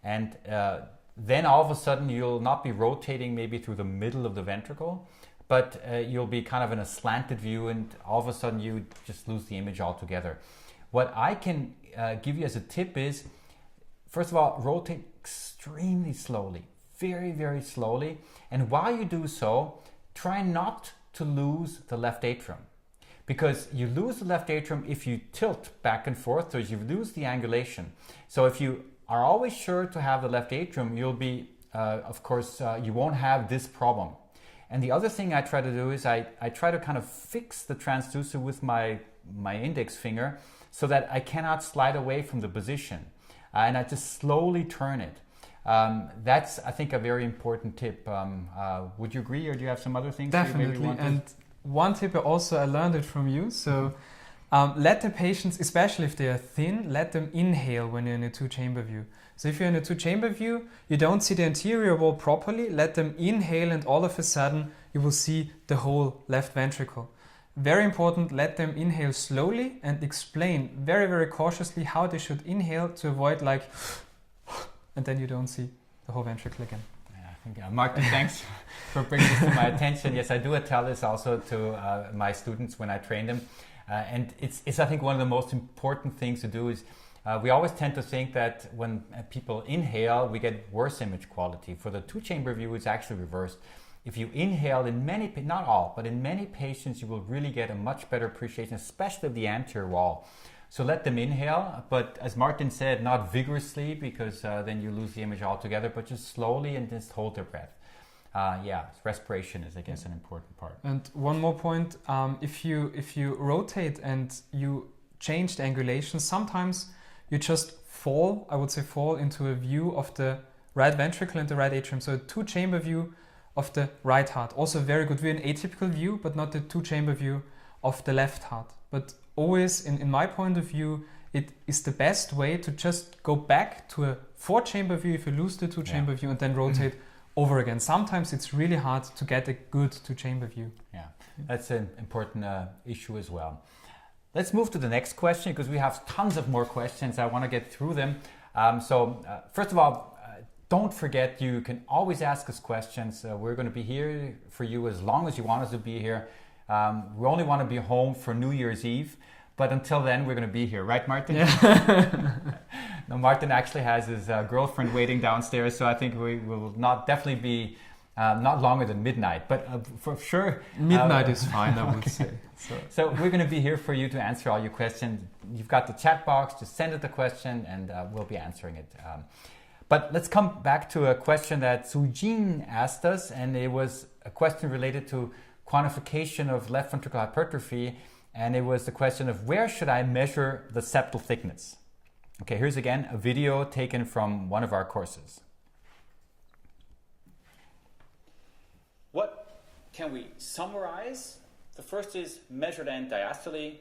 And then all of a sudden you'll not be rotating maybe through the middle of the ventricle, but you'll be kind of in a slanted view, and all of a sudden you just lose the image altogether. What I can give you as a tip is, first of all, rotate extremely slowly, very, very slowly. And while you do so, try not to lose the left atrium, because you lose the left atrium if you tilt back and forth, so you lose the angulation. So if you are always sure to have the left atrium, you'll be, of course, you won't have this problem. And the other thing I try to do is I try to kind of fix the transducer with my index finger so that I cannot slide away from the position. And I just slowly turn it. That's, I think, a very important tip. Would you agree, or do you have some other things? Definitely. And one tip I learned it from you. So let the patients, especially if they are thin, let them inhale when you're in a 2-chamber view. So if you're in a 2-chamber view, you don't see the anterior wall properly, let them inhale, and all of a sudden you will see the whole left ventricle. Very important, let them inhale slowly and explain very, very cautiously how they should inhale to avoid like, and then you don't see the whole ventricle again. Yeah, I think, Martin, thanks for bringing this to my attention. Yes, I do tell this also to my students when I train them. And it's, I think, one of the most important things to do is we always tend to think that when people inhale, we get worse image quality. For the 2-chamber view, it's actually reversed. If you inhale in many, not all, but in many patients, you will really get a much better appreciation, especially of the anterior wall. So let them inhale, but as Martin said, not vigorously, because then you lose the image altogether, but just slowly and just hold their breath. Respiration is, I guess, an important part. And one more point, if you rotate and you change the angulation, sometimes you just fall into a view of the right ventricle and the right atrium. So a 2-chamber view of the right heart. Also a very good view, an atypical view, but not the 2-chamber view of the left heart. But always, in my point of view, it is the best way to just go back to a 4-chamber view if you lose the 2-chamber view, and then rotate over again. Sometimes it's really hard to get a good 2-chamber view. Yeah, that's an important issue as well. Let's move to the next question, because we have tons of more questions. I want to get through them. First of all, don't forget, you can always ask us questions. We're going to be here for you as long as you want us to be here. We only want to be home for New Year's Eve, but until then, we're going to be here. Right, Martin? Yeah. No, Martin actually has his girlfriend waiting downstairs, so I think we will not definitely be not longer than midnight, but for sure. Midnight is fine, I would say. So we're going to be here for you to answer all your questions. You've got the chat box, just send it the question, and we'll be answering it. But let's come back to a question that Sujin asked us, and it was a question related to quantification of left ventricular hypertrophy, and it was the question of where should I measure the septal thickness? Okay, here's again a video taken from one of our courses. What can we summarize? The first is measured end diastole,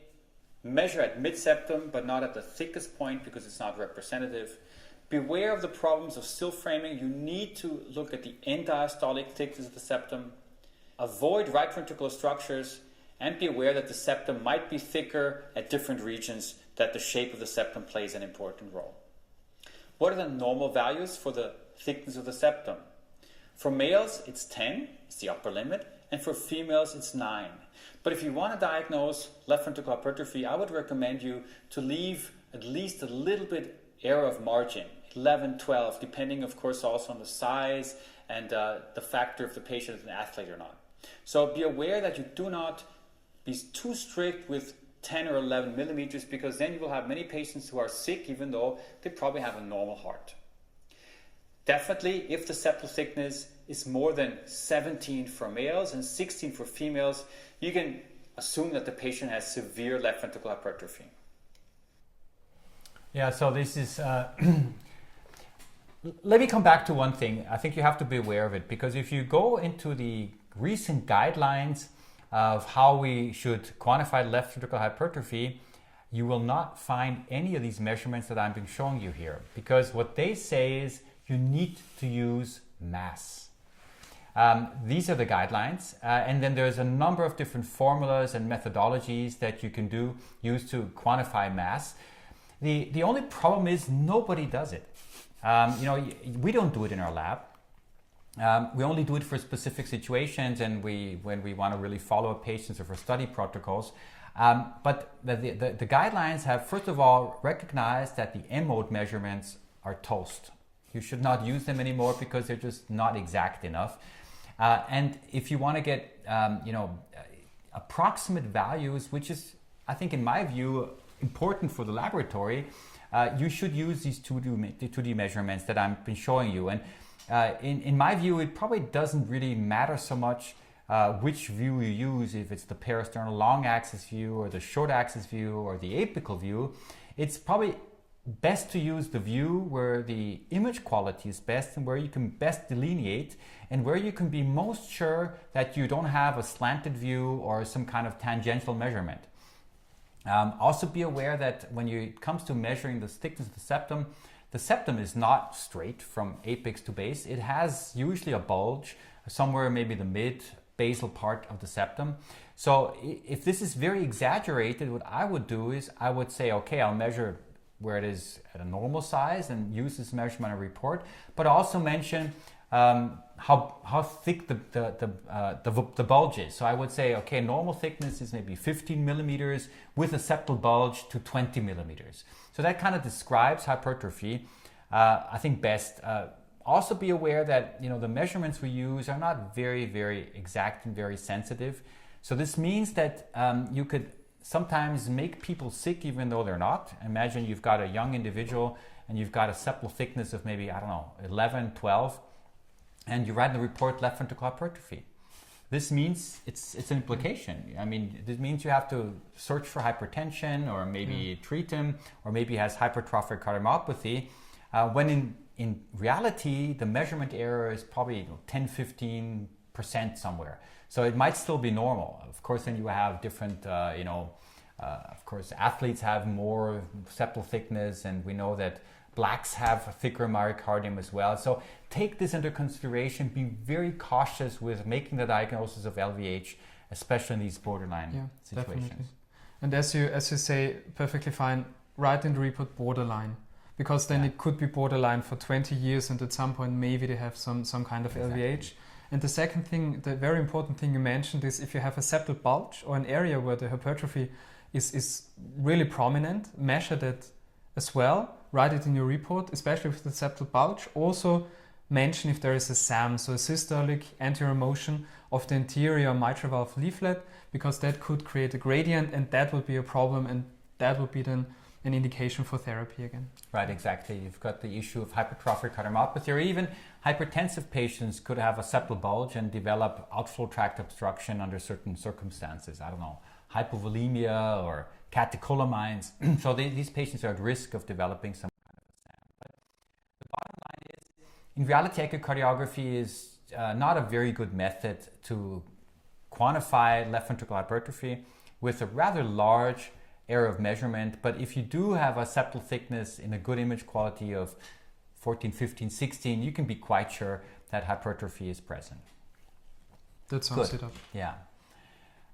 measure at mid-septum, but not at the thickest point because it's not representative. Beware of the problems of still framing. You need to look at the end diastolic thickness of the septum. Avoid right ventricular structures, and be aware that the septum might be thicker at different regions, that the shape of the septum plays an important role. What are the normal values for the thickness of the septum? For males, it's 10, it's the upper limit, and for females, it's 9. But if you want to diagnose left ventricular hypertrophy, I would recommend you to leave at least a little bit area of margin, 11, 12, depending of course also on the size and the factor if the patient is an athlete or not. So be aware that you do not be too strict with 10 or 11 millimeters, because then you will have many patients who are sick even though they probably have a normal heart. Definitely, if the septal thickness is more than 17 for males and 16 for females, you can assume that the patient has severe left ventricular hypertrophy. Yeah, so this is... Let me come back to one thing. I think you have to be aware of it, because if you go into the recent guidelines of how we should quantify left ventricular hypertrophy, you will not find any of these measurements that I've been showing you here, because what they say is you need to use mass. These are the guidelines, and then there's a number of different formulas and methodologies that you can use to quantify mass. The only problem is nobody does it. We don't do it in our lab. We only do it for specific situations and when we want to really follow patients or for study protocols. But the guidelines have, first of all, recognized that the M-mode measurements are toast. You should not use them anymore because they're just not exact enough. And if you want to get approximate values, which is, I think in my view, important for the laboratory, you should use these 2D measurements that I've been showing you. And in my view, it probably doesn't really matter so much which view you use, if it's the parasternal long axis view or the short axis view or the apical view. It's probably best to use the view where the image quality is best and where you can best delineate and where you can be most sure that you don't have a slanted view or some kind of tangential measurement. Also be aware that when it comes to measuring the thickness of the septum is not straight from apex to base. It has usually a bulge somewhere, maybe the mid-basal part of the septum. So if this is very exaggerated, what I would do is I would say, okay, I'll measure where it is at a normal size and use this measurement in a report, but also mention how thick the bulge is. So I would say, okay, normal thickness is maybe 15 millimeters with a septal bulge to 20 millimeters. So that kind of describes hypertrophy, I think best. Also be aware that the measurements we use are not very, very exact and very sensitive. So this means that you could sometimes make people sick even though they're not. Imagine you've got a young individual and you've got a septal thickness of maybe, 11, 12, and you write in the report left ventricular hypertrophy. This means it's an implication. I mean, this means you have to search for hypertension or maybe treat him, or maybe he has hypertrophic cardiomyopathy, when in reality, the measurement error is probably 10-15% somewhere. So it might still be normal. Of course, then you have different, of course, athletes have more septal thickness, and we know that blacks have a thicker myocardium as well. So take this into consideration. Be very cautious with making the diagnosis of LVH, especially in these borderline situations. Definitely. And as you say, perfectly fine, write in the report borderline, because then it could be borderline for 20 years and at some point maybe they have some kind of LVH. And the second thing, the very important thing you mentioned, is if you have a septal bulge or an area where the hypertrophy is really prominent, measure that as well, write it in your report, especially with the septal bulge. Also mention if there is a SAM, so a systolic anterior motion of the anterior mitral valve leaflet, because that could create a gradient and that would be a problem, and that would be then an indication for therapy again. Right, exactly. You've got the issue of hypertrophic cardiomyopathy, or even hypertensive patients could have a septal bulge and develop outflow tract obstruction under certain circumstances. Hypovolemia or catecholamines. So these patients are at risk of developing some kind of a SAM. But the bottom line is, in reality, echocardiography is not a very good method to quantify left ventricular hypertrophy with a rather large area of measurement. But if you do have a septal thickness in a good image quality of 14, 15, 16, you can be quite sure that hypertrophy is present. That sums it up. Yeah.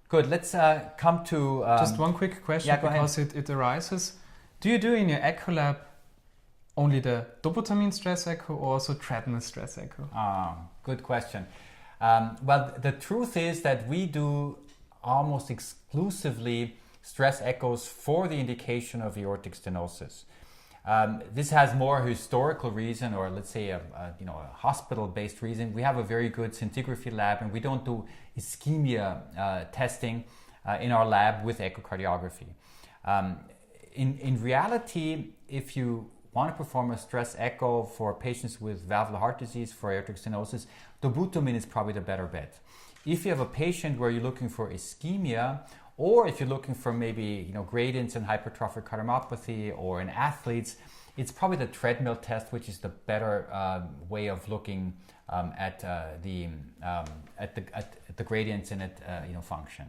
Good. Let's come to... just one quick question, because it arises. Do you do in your echo lab only the dobutamine stress echo or also treadmill stress echo? Good question. Well, the truth is that we do almost exclusively stress echoes for the indication of aortic stenosis. This has more historical reason, or let's say a hospital-based reason. We have a very good scintigraphy lab, and we don't do ischemia testing in our lab with echocardiography. In reality, if you want to perform a stress echo for patients with valvular heart disease, for aortic stenosis, dobutamine is probably the better bet. If you have a patient where you're looking for ischemia, or if you're looking for maybe gradients in hypertrophic cardiomyopathy or in athletes, it's probably the treadmill test, which is the better way of looking at the gradients in it, function.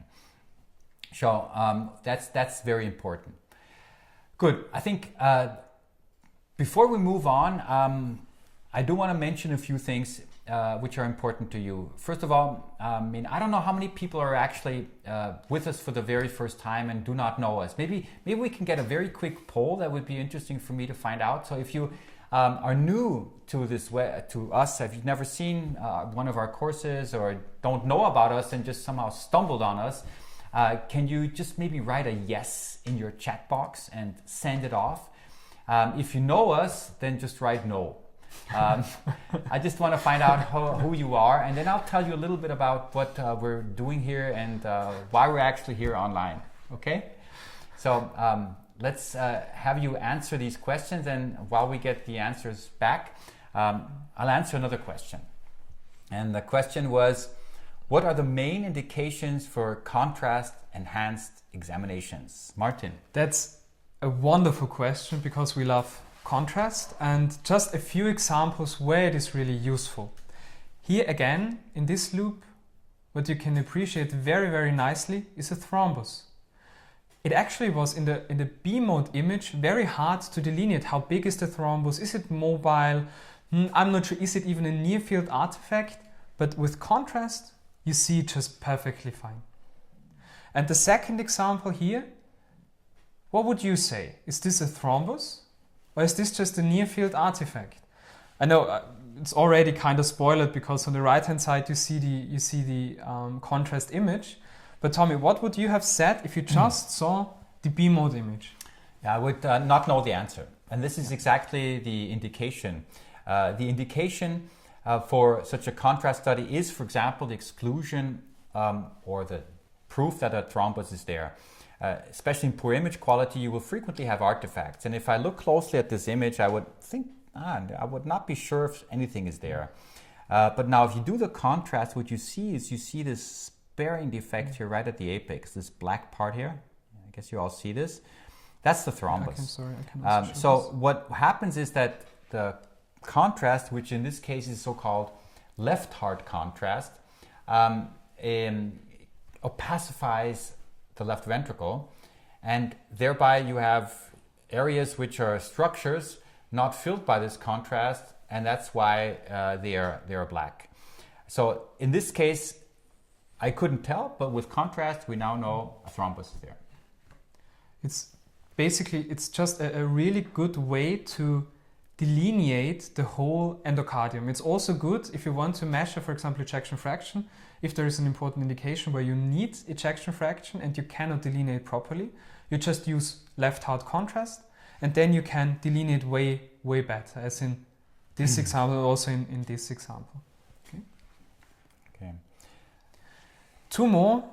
So that's very important. Good. I think before we move on, I do want to mention a few things which are important to you. First of all, I don't know how many people are actually with us for the very first time and do not know us. Maybe we can get a very quick poll. That would be interesting for me to find out. So if you are new to to us, if you've never seen one of our courses or don't know about us and just somehow stumbled on us, can you just maybe write a yes in your chat box and send it off? If you know us, then just write no. I just want to find out who you are, and then I'll tell you a little bit about what we're doing here and why we're actually here online. Okay? So let's have you answer these questions, and while we get the answers back, I'll answer another question. And the question was, what are the main indications for contrast-enhanced examinations? Martin. That's a wonderful question because we love contrast, and just a few examples where it is really useful. Here again, in this loop, what you can appreciate very, very nicely is a thrombus. It actually was in the B mode image very hard to delineate how big is the thrombus, is it mobile, I'm not sure, is it even a near field artifact, but with contrast you see it just perfectly fine. And the second example here, what would you say? Is this a thrombus? Or is this just a near-field artifact? I know it's already kind of spoiled because on the right-hand side you see the contrast image. But Tommy, what would you have said if you just saw the B-mode image? Yeah, I would not know the answer. And this is exactly the indication. The indication for such a contrast study is, for example, the exclusion or the proof that a thrombus is there. Especially in poor image quality, you will frequently have artifacts. And if I look closely at this image, I would think, I would not be sure if anything is there. But now if you do the contrast, what you see is this sparing defect here right at the apex, this black part here. I guess you all see this. That's the thrombus. I can so what happens is that the contrast, which in this case is so-called left heart contrast, opacifies the left ventricle, and thereby you have areas which are structures not filled by this contrast, and that's why they are black. So in this case, I couldn't tell, but with contrast, we now know a thrombus is there. It's just a really good way to delineate the whole endocardium. It's also good if you want to measure, for example, ejection fraction. If there is an important indication where you need ejection fraction and you cannot delineate properly, you just use left heart contrast, and then you can delineate way, way better, as in this example, also in this example. Okay. Two more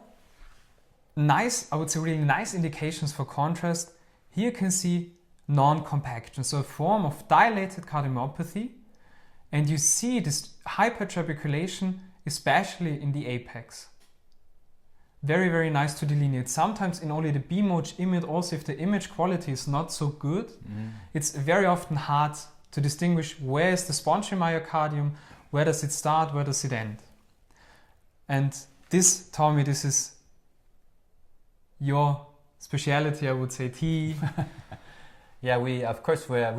nice, I would say really nice indications for contrast. Here you can see non-compaction, so a form of dilated cardiomyopathy, and you see this hypertrabeculation especially in the apex. Very, very nice to delineate. Sometimes in only the B mode image, also if the image quality is not so good, it's very often hard to distinguish where is the spongy myocardium, where does it start, where does it end. And this, Tommy, this is your speciality, I would say, TE. Yeah, we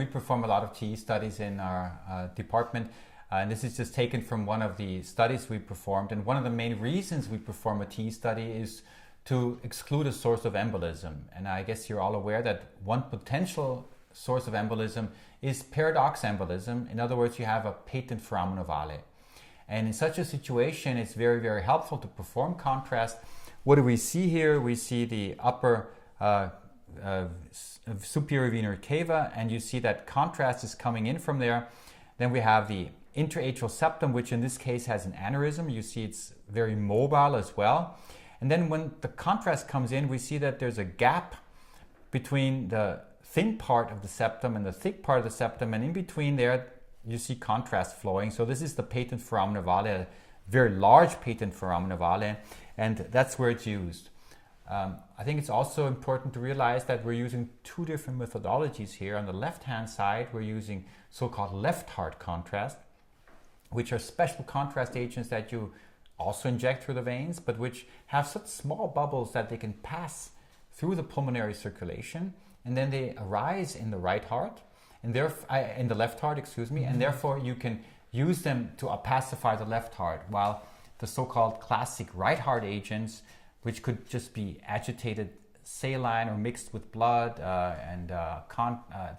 perform a lot of TE studies in our department. And this is just taken from one of the studies we performed. And one of the main reasons we perform a TE study is to exclude a source of embolism. And I guess you're all aware that one potential source of embolism is paradox embolism. In other words, you have a patent foramen ovale. And in such a situation, it's very, very helpful to perform contrast what do we see here? We see the upper superior vena cava, and you see that contrast is coming in from there. Then we have the interatrial septum, which in this case has an aneurysm. You see it's very mobile as well. And then when the contrast comes in, we see that there's a gap between the thin part of the septum and the thick part of the septum, and in between there you see contrast flowing. So this is the patent foramina vale, a very large patent foramina vale, and that's where it's used. I think it's also important to realize that we're using two different methodologies here. On the left-hand side, we're using so-called left heart contrast, which are special contrast agents that you also inject through the veins, but which have such small bubbles that they can pass through the pulmonary circulation, and then they arise in the right heart, and in the left heart, excuse me, and therefore you can use them to pacify the left heart, while the so-called classic right heart agents, which could just be agitated saline or mixed with blood, and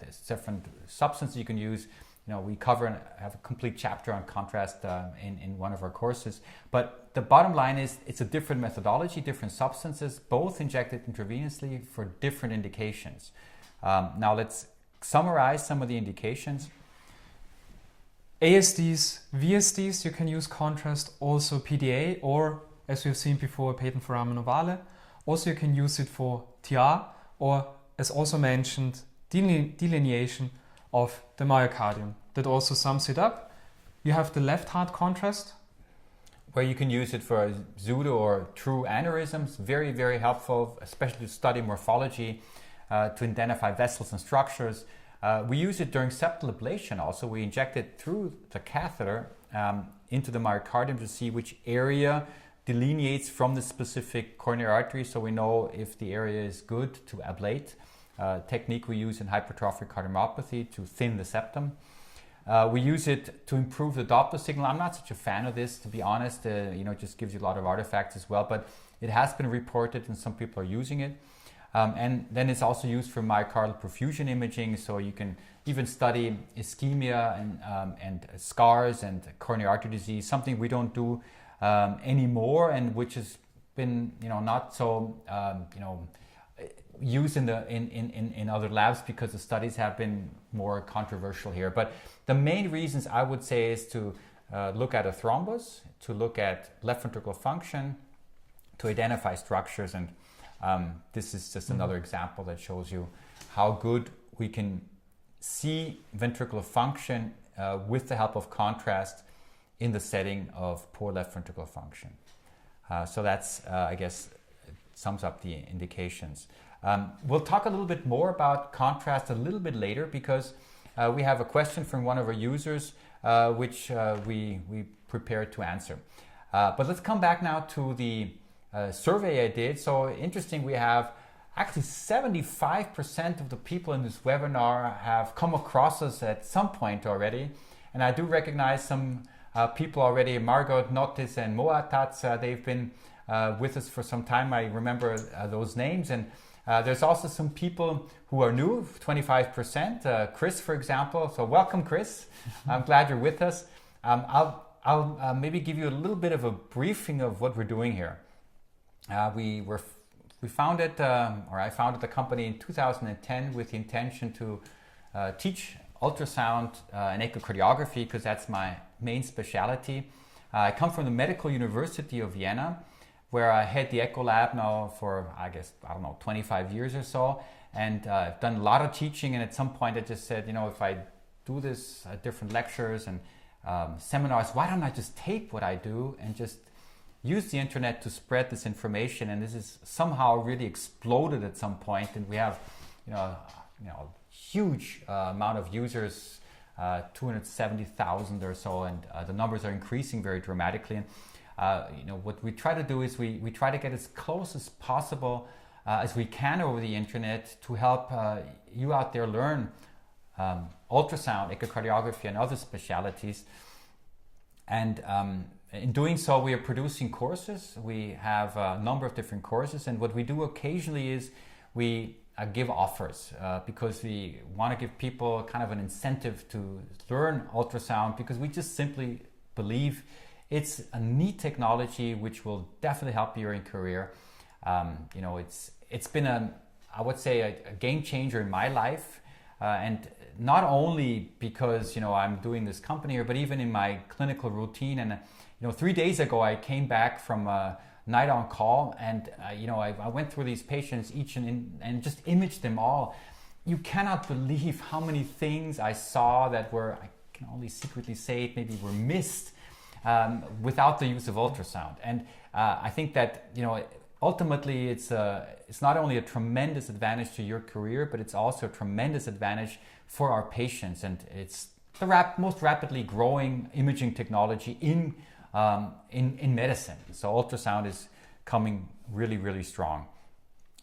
there's different substances you can use. We have a complete chapter on contrast in one of our courses. But the bottom line is it's a different methodology, different substances, both injected intravenously for different indications. Now let's summarize some of the indications. ASDs, VSDs, you can use contrast, also PDA, or as we've seen before, patent foramina vale. Also you can use it for TR, or as also mentioned, delineation of the myocardium. That also sums it up. You have the left heart contrast, where you can use it for pseudo or true aneurysms. Very, very helpful, especially to study morphology, to identify vessels and structures. We use it during septal ablation also. We inject it through the catheter into the myocardium to see which area delineates from the specific coronary artery, so we know if the area is good to ablate. Technique we use in hypertrophic cardiomyopathy to thin the septum. We use it to improve the Doppler signal. I'm not such a fan of this, to be honest. It just gives you a lot of artifacts as well, but it has been reported and some people are using it. And then it's also used for myocardial perfusion imaging, so you can even study ischemia and scars and coronary artery disease, something we don't do anymore, and which has been not so used in other labs because the studies have been more controversial here. But the main reasons I would say is to look at a thrombus, to look at left ventricular function, to identify structures, and this is just another example that shows you how good we can see ventricular function with the help of contrast in the setting of poor left ventricular function. So that's, I guess, sums up the indications. We'll talk a little bit more about contrast a little bit later, because we have a question from one of our users which we prepared to answer. But let's come back now to the survey I did. So interesting, we have actually 75% of the people in this webinar have come across us at some point already. And I do recognize some people already, Margot, Notis and Moatats. They've been with us for some time. I remember those names. And there's also some people who are new, 25%. Chris, for example. So welcome, Chris. I'm glad you're with us. I'll maybe give you a little bit of a briefing of what we're doing here. We founded, or I founded the company in 2010 with the intention to teach ultrasound and echocardiography, because that's my main specialty. I come from the Medical University of Vienna, where I had the echo lab now for, 25 years or so. And I've done a lot of teaching, and at some point I just said, if I do this different lectures and seminars, why don't I just tape what I do and just use the internet to spread this information? And this is somehow really exploded at some point, and we have huge amount of users, 270,000 or so, and the numbers are increasing very dramatically. And what we try to do is we try to get as close as possible as we can over the internet to help you out there learn ultrasound, echocardiography, and other specialities. And in doing so, we are producing courses. We have a number of different courses, and what we do occasionally is we give offers because we want to give people kind of an incentive to learn ultrasound, because we just simply believe it's a neat technology which will definitely help you in your career. you know, it's been I would say a game changer in my life, and not only because, you know, I'm doing this company here, but even in my clinical routine. And you know, 3 days ago I came back from a night on call, and you know, I went through these patients each and just imaged them all. You cannot believe how many things I saw that were, I can only secretly say it, maybe were missed without the use of ultrasound. And I think that, you know, ultimately it's not only a tremendous advantage to your career, but it's also a tremendous advantage for our patients. And it's the most rapidly growing imaging technology in medicine. So ultrasound is coming really, really strong.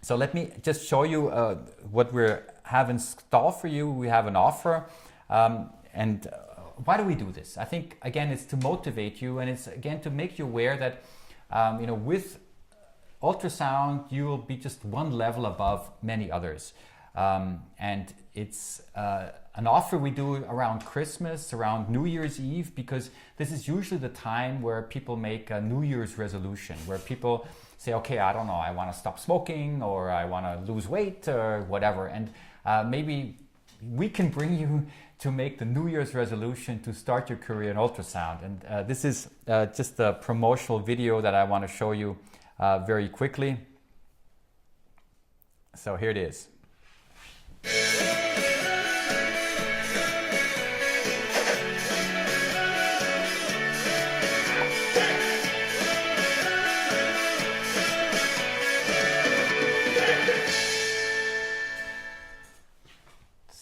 So let me just show you what we have installed for you. We have an offer. And why do we do this? I think, again, it's to motivate you, and it's, again, to make you aware that, you know, with ultrasound, you will be just one level above many others. And it's an offer we do around Christmas, around New Year's Eve, because this is usually the time where people make a New Year's resolution, where people say, okay, I don't know, I want to stop smoking, or I want to lose weight, or whatever. And maybe we can bring you to make the New Year's resolution to start your career in ultrasound. And this is just a promotional video that I want to show you very quickly. So here it is.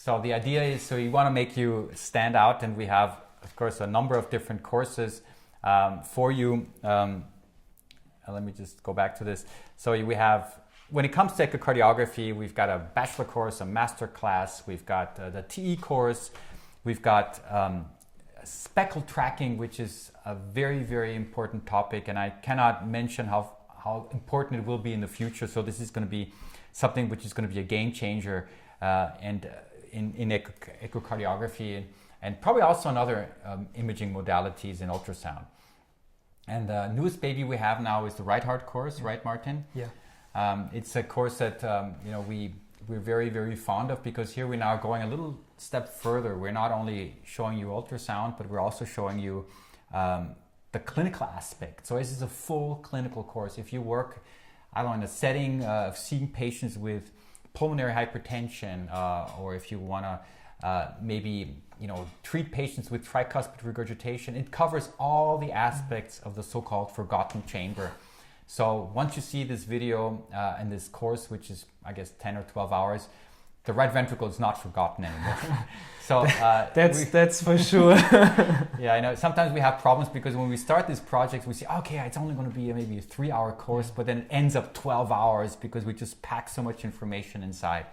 So the idea is, so we want to make you stand out, and we have, of course, a number of different courses for you. Let me just go back to this. So we have, when it comes to echocardiography, we've got a bachelor course, a master class, we've got the TE course, we've got speckle tracking, which is a very, very important topic, and I cannot mention how important it will be in the future. So this is going to be something which is going to be a game changer in echocardiography, and probably also in other imaging modalities in ultrasound. And the newest baby we have now is the right heart course, right, Martin? Yeah. It's a course that you know, we're very, very fond of, because here we're now going a little step further. We're not only showing you ultrasound, but we're also showing you the clinical aspect. So this is a full clinical course. If you work, I don't know, in a setting of seeing patients with pulmonary hypertension, or if you want to maybe, you know, treat patients with tricuspid regurgitation, it covers all the aspects of the so-called forgotten chamber. So once you see this video and this course, which is, I guess, 10 or 12 hours, the right ventricle is not forgotten anymore. So that's for sure. Yeah, I know. Sometimes we have problems because when we start these projects, we say, okay, it's only going to be maybe a 3-hour course, but then it ends up 12 hours because we just pack so much information inside.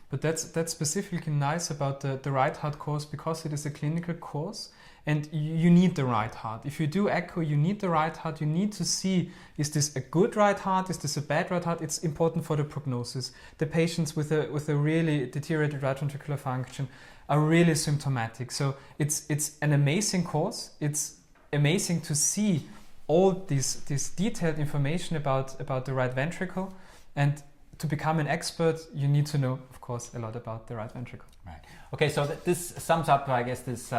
But that's specifically nice about the right heart course, because it is a clinical course, and you need the right heart. If you do echo, you need the right heart. You need to see, is this a good right heart? Is this a bad right heart? It's important for the prognosis. The patients with a really deteriorated right ventricular function are really symptomatic. So it's an amazing course. It's amazing to see all this detailed information about the right ventricle. And to become an expert, you need to know, of course, a lot about the right ventricle. Right. Okay, so this sums up, I guess, this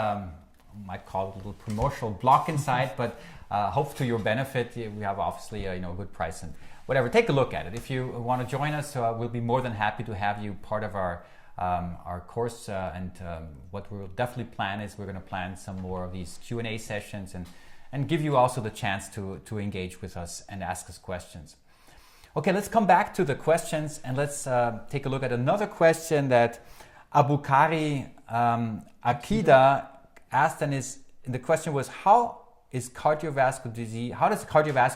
might call it a little promotional block inside, but hope to your benefit. We have obviously a good price and whatever. Take a look at it. If you want to join us, we'll be more than happy to have you part of our course. And what we'll definitely plan is we're going to plan some more of these Q&A sessions and give you also the chance to engage with us and ask us questions. Okay, let's come back to the questions, and let's take a look at another question that Abukari Akida asked, and the question was, how does cardiovascular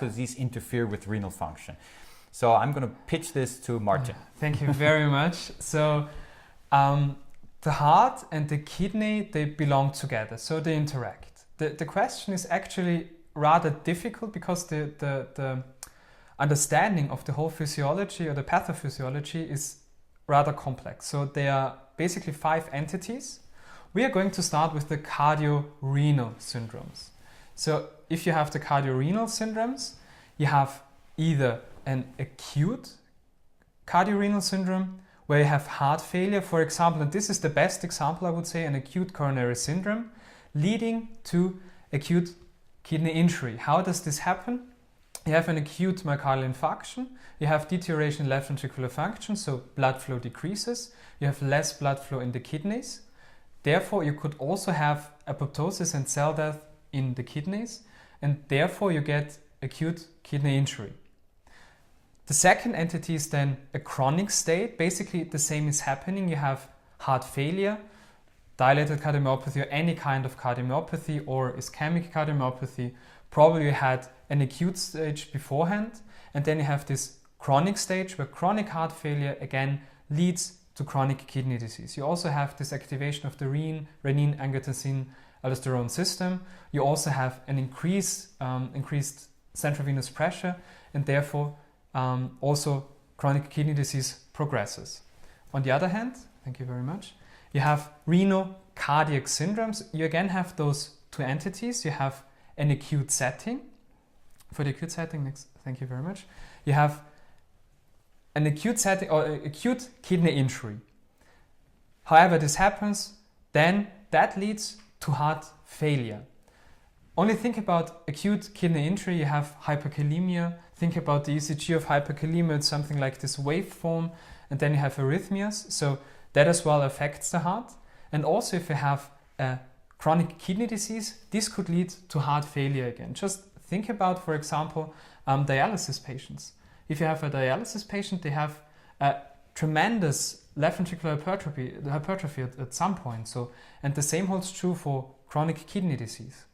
disease interfere with renal function? So I'm going to pitch this to Martin. Thank you very much. So the heart and the kidney, they belong together, so they interact. The question is actually rather difficult because the understanding of the whole physiology or the pathophysiology is rather complex. So there are basically 5 entities. We are going to start with the cardiorenal syndromes. So if you have the cardiorenal syndromes, you have either an acute cardiorenal syndrome where you have heart failure, for example, and this is the best example, I would say, an acute coronary syndrome leading to acute kidney injury. How does this happen? You have an acute myocardial infarction, you have deterioration in left ventricular function, so blood flow decreases, you have less blood flow in the kidneys. Therefore, you could also have apoptosis and cell death in the kidneys, and therefore you get acute kidney injury. The second entity is then a chronic state. Basically, the same is happening. You have heart failure, dilated cardiomyopathy, or any kind of cardiomyopathy, or ischemic cardiomyopathy. Probably you had an acute stage beforehand, and then you have this chronic stage where chronic heart failure again leads to chronic kidney disease. You also have this activation of the renin-angiotensin-aldosterone system. You also have an increased central venous pressure, and therefore also chronic kidney disease progresses. On the other hand, thank you very much, you have renal cardiac syndromes. You again have those two entities. You have an acute setting. For the acute setting, next, thank you very much. You have an acute setting or acute kidney injury. However, this happens, then that leads to heart failure. Only think about acute kidney injury, you have hyperkalemia. Think about the ECG of hyperkalemia, it's something like this waveform, and then you have arrhythmias. So that as well affects the heart. And also if you have a chronic kidney disease, this could lead to heart failure again. Just think about, for example, dialysis patients. If you have a dialysis patient, they have a tremendous left ventricular hypertrophy at some point. So, and the same holds true for chronic kidney disease.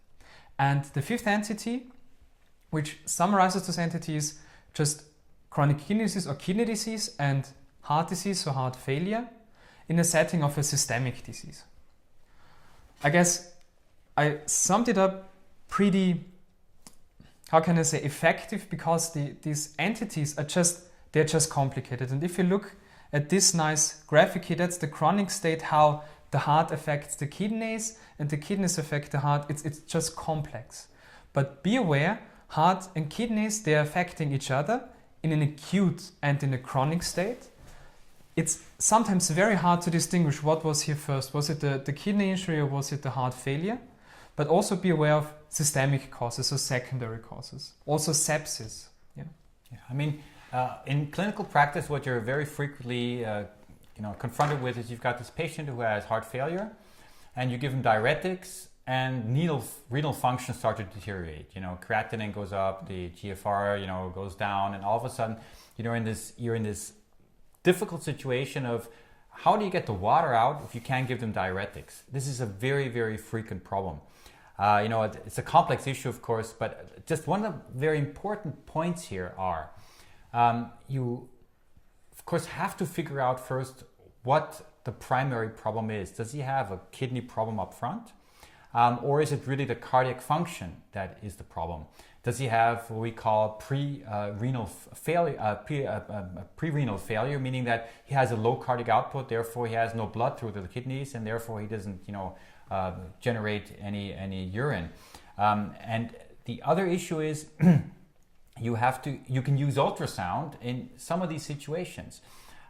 And the fifth entity, which summarizes those entities, just chronic kidney disease or kidney disease and heart disease or heart failure in a setting of a systemic disease. I guess I summed it up pretty, how can I say, effective, because these entities are they're just complicated. And if you look at this nice graphic here, that's the chronic state, how the heart affects the kidneys and the kidneys affect the heart. It's just complex. But be aware, heart and kidneys, they're affecting each other in an acute and in a chronic state. It's sometimes very hard to distinguish what was here first. Was it the kidney injury or was it the heart failure? But also be aware of systemic causes or secondary causes. Also sepsis. Yeah. I mean, in clinical practice, what you're very frequently confronted with is you've got this patient who has heart failure, and you give him diuretics, and renal function starts to deteriorate. Creatinine goes up, the GFR, goes down, and all of a sudden, you're in this difficult situation of how do you get the water out if you can't give them diuretics? This is a very, very frequent problem. It's a complex issue, of course, but just one of the very important points here are you, of course, have to figure out first what the primary problem is. Does he have a kidney problem up front? Or is it really the cardiac function that is the problem? Does he have what we call pre-renal failure, meaning that he has a low cardiac output, therefore he has no blood through the kidneys, and therefore he doesn't, generate any urine. And the other issue is you can use ultrasound in some of these situations.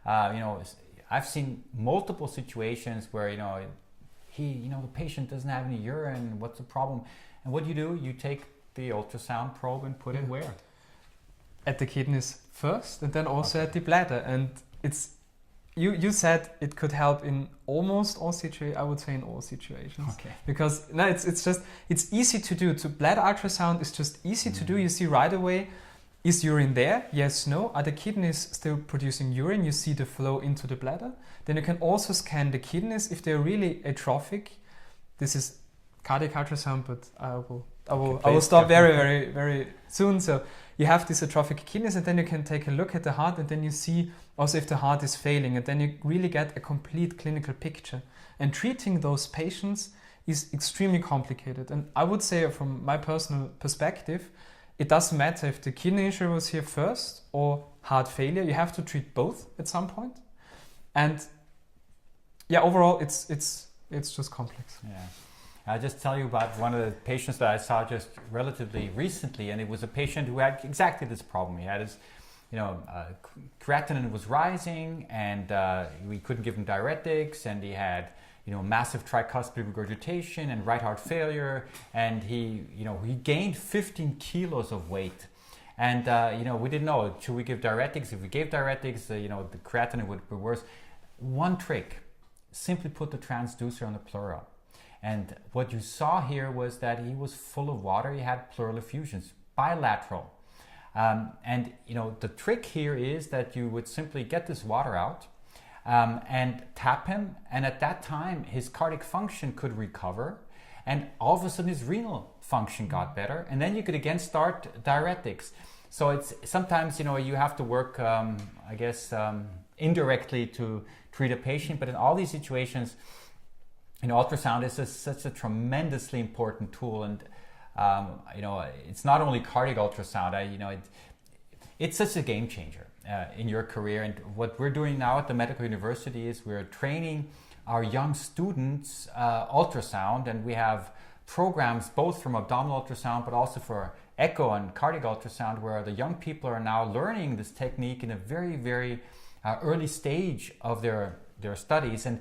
I've seen multiple situations where the patient doesn't have any urine. What's the problem? And what do? You take the ultrasound probe and put it where? At the kidneys first, and then also at the bladder. And it's you said it could help in almost all situations. I would say in all situations. Okay. Because no, it's easy to do. To bladder ultrasound is just easy to do. You see right away, is urine there? Yes, no. Are the kidneys still producing urine? You see the flow into the bladder. Then you can also scan the kidneys if they're really atrophic. This is cardiac ultrasound, but I will stop very, very, very soon. So you have these atrophic kidneys, and then you can take a look at the heart, and then you see also if the heart is failing, and then you really get a complete clinical picture. And treating those patients is extremely complicated. And I would say, from my personal perspective, it doesn't matter if the kidney injury was here first or heart failure. You have to treat both at some point. And yeah, overall, it's just complex. Yeah. I'll just tell you about one of the patients that I saw just relatively recently, and it was a patient who had exactly this problem. He had creatinine was rising, and we couldn't give him diuretics, and he had massive tricuspid regurgitation and right heart failure, and he gained 15 kilos of weight. And we didn't know, should we give diuretics? If we gave diuretics, the creatinine would be worse. One trick: simply put the transducer on the pleura. And what you saw here was that he was full of water. He had pleural effusions, bilateral. And the trick here is that you would simply get this water out and tap him, and at that time his cardiac function could recover, and all of a sudden his renal function got better, and then you could again start diuretics. So it's sometimes you have to work indirectly to treat a patient, but in all these situations, ultrasound is such a tremendously important tool, and it's not only cardiac ultrasound. It's such a game changer in your career. And what we're doing now at the Medical University is we're training our young students ultrasound, and we have programs both from abdominal ultrasound but also for echo and cardiac ultrasound, where the young people are now learning this technique in a very, very early stage of their studies. And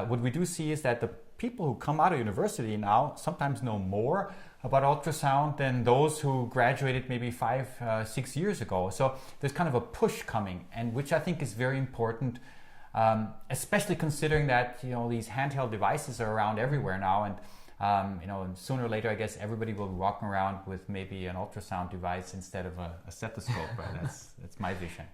what we do see is that the people who come out of university now sometimes know more about ultrasound than those who graduated maybe 5-6 years ago. So there's kind of a push coming, and which I think is very important, especially considering that these handheld devices are around everywhere now, and and sooner or later I guess everybody will be walking around with maybe an ultrasound device instead of a stethoscope. Right? That's my vision.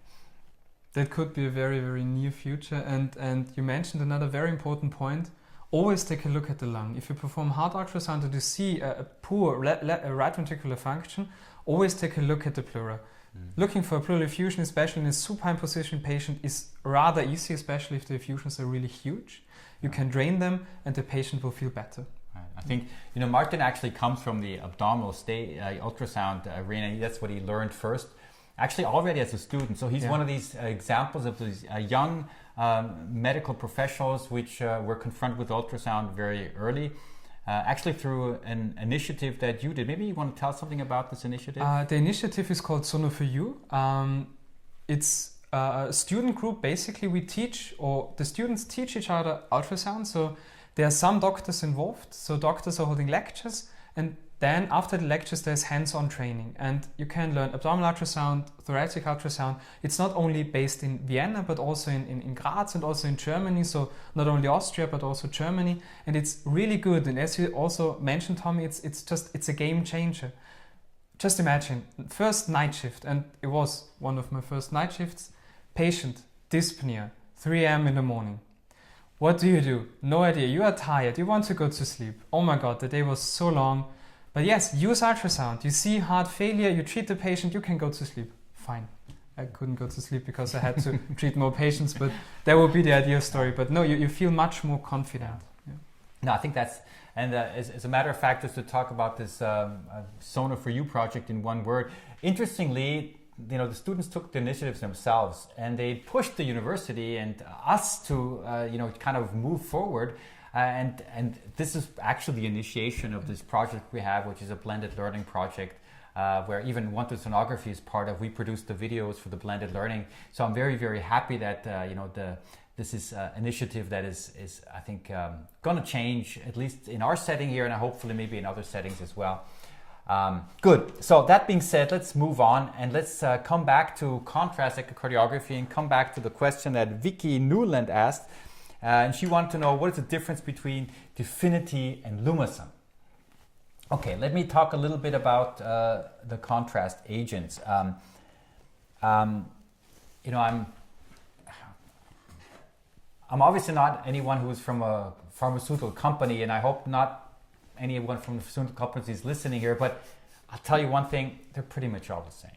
That could be a very, very near future. And you mentioned another very important point. Always take a look at the lung. If you perform heart ultrasound and you see a poor right ventricular function, always take a look at the pleura. Looking for a pleural effusion, especially in a supine position patient, is rather easy, especially if the effusions are really huge. You can drain them and the patient will feel better. Right. I think Martin actually comes from the abdominal ultrasound arena. That's what he learned first, actually already as a student. So he's one of these examples of these young medical professionals which were confronted with ultrasound very early, actually through an initiative that you did. Maybe you want to tell something about this initiative? The initiative is called Sono for You. It's a student group. Basically, we teach, or the students teach each other ultrasound. So there are some doctors involved. So doctors are holding lectures, and then after the lectures there's hands-on training, and you can learn abdominal ultrasound, thoracic ultrasound. It's not only based in Vienna but also in Graz and also in Germany, so not only Austria but also Germany, and it's really good. And as you also mentioned, Tommy, it's a game changer. Just imagine, first night shift, and it was one of my first night shifts, patient, dyspnea, 3 a.m. in the morning. What do? No idea. You are tired, you want to go to sleep. Oh my god, the day was so long. But yes, use ultrasound. You see heart failure, you treat the patient, you can go to sleep. Fine. I couldn't go to sleep because I had to treat more patients, but that would be the ideal story. But no, you feel much more confident. Yeah. No, I think that's, and as a matter of fact, just to talk about this Sono for You project in one word, interestingly, the students took the initiatives themselves, and they pushed the university and us to, kind of move forward. And this is actually the initiation of this project we have, which is a blended learning project, where even ultrasonography is part of. We produce the videos for the blended learning. So I'm very, very happy that this is an initiative that is I think going to change, at least in our setting here, and hopefully maybe in other settings as well. Good. So that being said, let's move on and let's come back to contrast echocardiography and come back to the question that Vicky Newland asked. And she wanted to know, what is the difference between Definity and Lumason? Okay, let me talk a little bit about the contrast agents. I'm obviously not anyone who's from a pharmaceutical company, and I hope not anyone from the pharmaceutical companies is listening here, but I'll tell you one thing, they're pretty much all the same.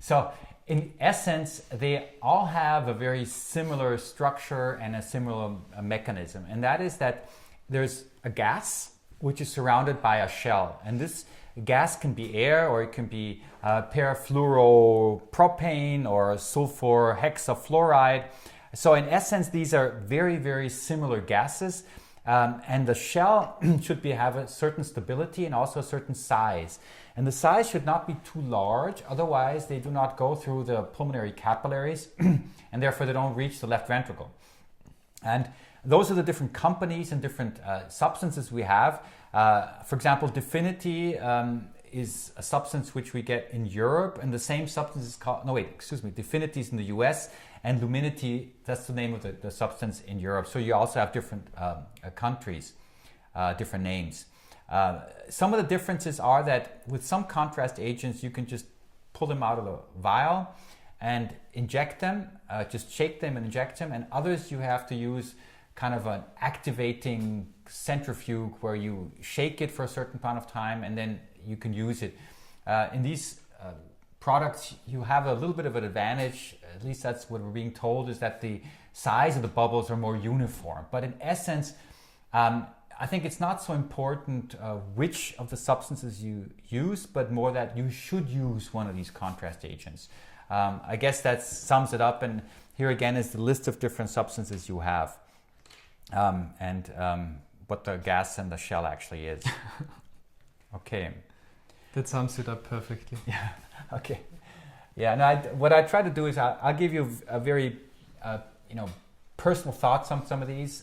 So in essence, they all have a very similar structure and a similar mechanism, and that is that there's a gas which is surrounded by a shell, and this gas can be air, or it can be perfluoropropane or sulfur hexafluoride. So in essence, these are very, very similar gases, And the shell should have a certain stability and also a certain size. And the size should not be too large, otherwise they do not go through the pulmonary capillaries and therefore they don't reach the left ventricle. And those are the different companies and different substances we have. For example, Definity is a substance which we get in Europe, and the same substance is called, Definity is in the US, and Luminity, that's the name of the substance in Europe. So you also have different countries, different names. Some of the differences are that with some contrast agents, you can just pull them out of a vial and inject them, just shake them and inject them, and others you have to use kind of an activating centrifuge where you shake it for a certain amount of time and then you can use it. In these products, you have a little bit of an advantage, at least that's what we're being told, is that the size of the bubbles are more uniform. But in essence, I think it's not so important which of the substances you use, but more that you should use one of these contrast agents. I guess that sums it up, and here again is the list of different substances you have, and what the gas and the shell actually is. Okay. That sums it up perfectly. Yeah. Okay. Yeah. Now, what I try to do is I'll give you a very, personal thoughts on some of these.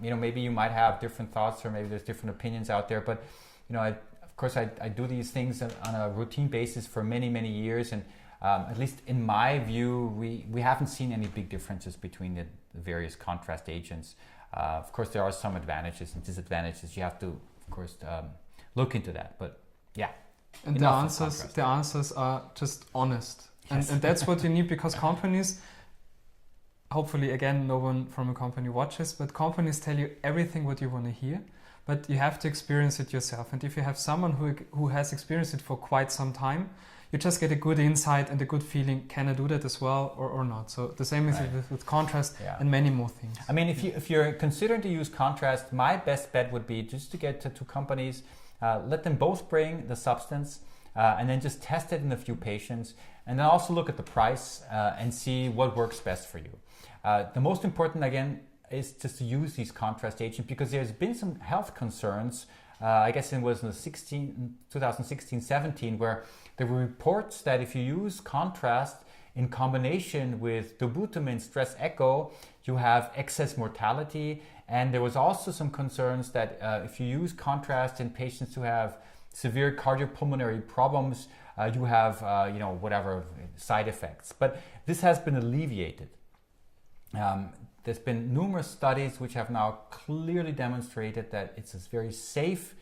Maybe you might have different thoughts, or maybe there's different opinions out there. But of course, I do these things on a routine basis for many, many years, and at least in my view, we haven't seen any big differences between the various contrast agents. Of course, there are some advantages and disadvantages. You have to, of course, look into that. But yeah. And the answers are just honest. Yes. And that's what you need, because companies, hopefully again no one from a company watches, but companies tell you everything what you want to hear, but you have to experience it yourself. And if you have someone who has experienced it for quite some time, you just get a good insight and a good feeling, can I do that as well or not? So the same is with contrast and many more things. I mean, if you're considering to use contrast, my best bet would be just to get to two companies, let them both bring the substance, and then just test it in a few patients, and then also look at the price and see what works best for you. The most important, again, is just to use these contrast agents, because there's been some health concerns. I guess it was in 2016-17, where there were reports that if you use contrast in combination with dobutamine stress echo, you have excess mortality. And there was also some concerns that if you use contrast in patients who have severe cardiopulmonary problems, you have whatever side effects. But this has been alleviated. There's been numerous studies which have now clearly demonstrated that it's a very safe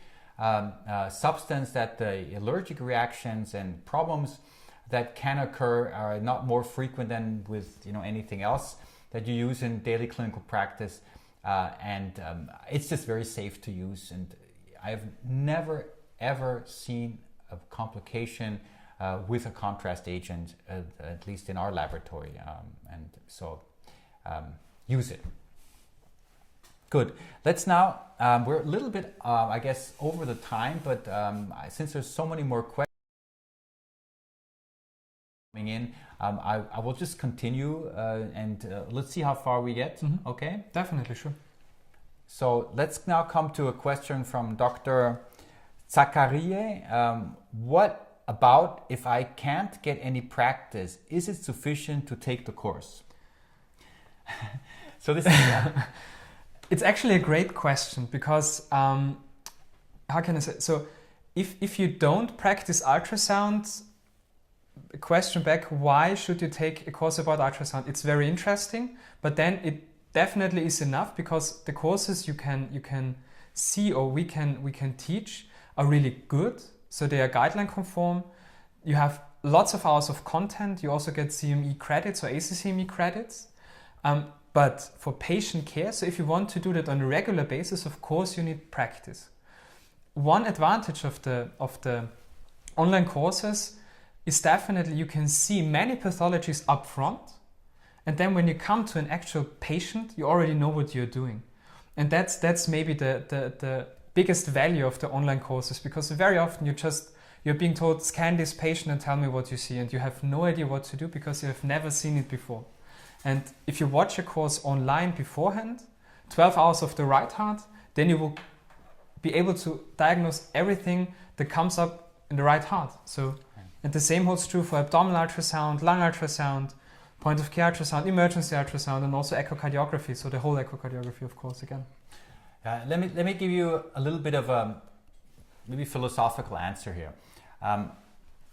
substance, that the allergic reactions and problems that can occur are not more frequent than with anything else that you use in daily clinical practice. And it's just very safe to use, and I've never ever seen a complication with a contrast agent, at least in our laboratory, and so use it. Good. Let's now, we're a little bit, I guess, over the time, but since there's so many more questions coming in, I will just continue and let's see how far we get. Mm-hmm. Okay? Definitely, sure. So let's now come to a question from Dr. Zakarie. What about if I can't get any practice? Is it sufficient to take the course? So this is... It's actually a great question, because how can I say? So if you don't practice ultrasound, question back, why should you take a course about ultrasound? It's very interesting, but then it definitely is enough, because the courses you can see or we can teach are really good. So they are guideline conform. You have lots of hours of content. You also get CME credits or ACCME credits. But for patient care, so if you want to do that on a regular basis, of course you need practice. One advantage of the online courses is definitely you can see many pathologies up front, and then when you come to an actual patient, you already know what you're doing. And that's maybe the biggest value of the online courses, because very often you're being told, scan this patient and tell me what you see, and you have no idea what to do because you have never seen it before. And if you watch a course online beforehand, 12 hours of the right heart, then you will be able to diagnose everything that comes up in the right heart. So, and the same holds true for abdominal ultrasound, lung ultrasound, point of care ultrasound, emergency ultrasound, and also echocardiography. So the whole echocardiography, of course, again. Let me give you a little bit of a maybe philosophical answer here.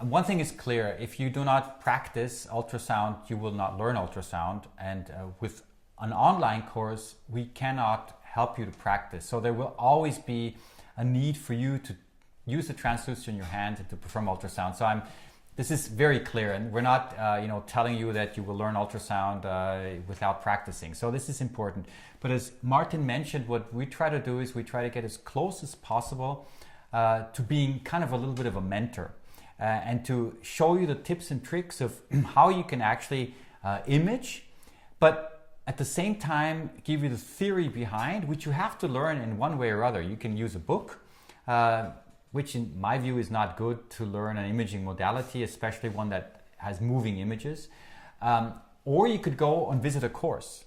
One thing is clear: if you do not practice ultrasound, you will not learn ultrasound. And with an online course, we cannot help you to practice. So there will always be a need for you to use the transducer in your hand and to perform ultrasound. So this is very clear, and we're not telling you that you will learn ultrasound without practicing. So this is important. But as Martin mentioned, what we try to do is we try to get as close as possible to being kind of a little bit of a mentor and to show you the tips and tricks of how you can actually image, but at the same time give you the theory behind, which you have to learn in one way or other. You can use a book, which in my view is not good to learn an imaging modality, especially one that has moving images. Or you could go and visit a course.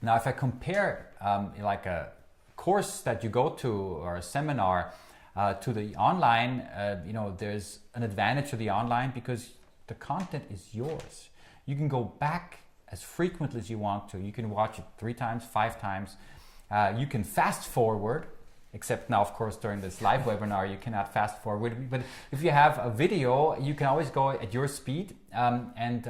Now, if I compare like a course that you go to or a seminar to the online, there's an advantage to the online because the content is yours. You can go back as frequently as you want to. You can watch it 3 times, 5 times. You can fast forward, except now, of course, during this live webinar, you cannot fast forward. But if you have a video, you can always go at your speed and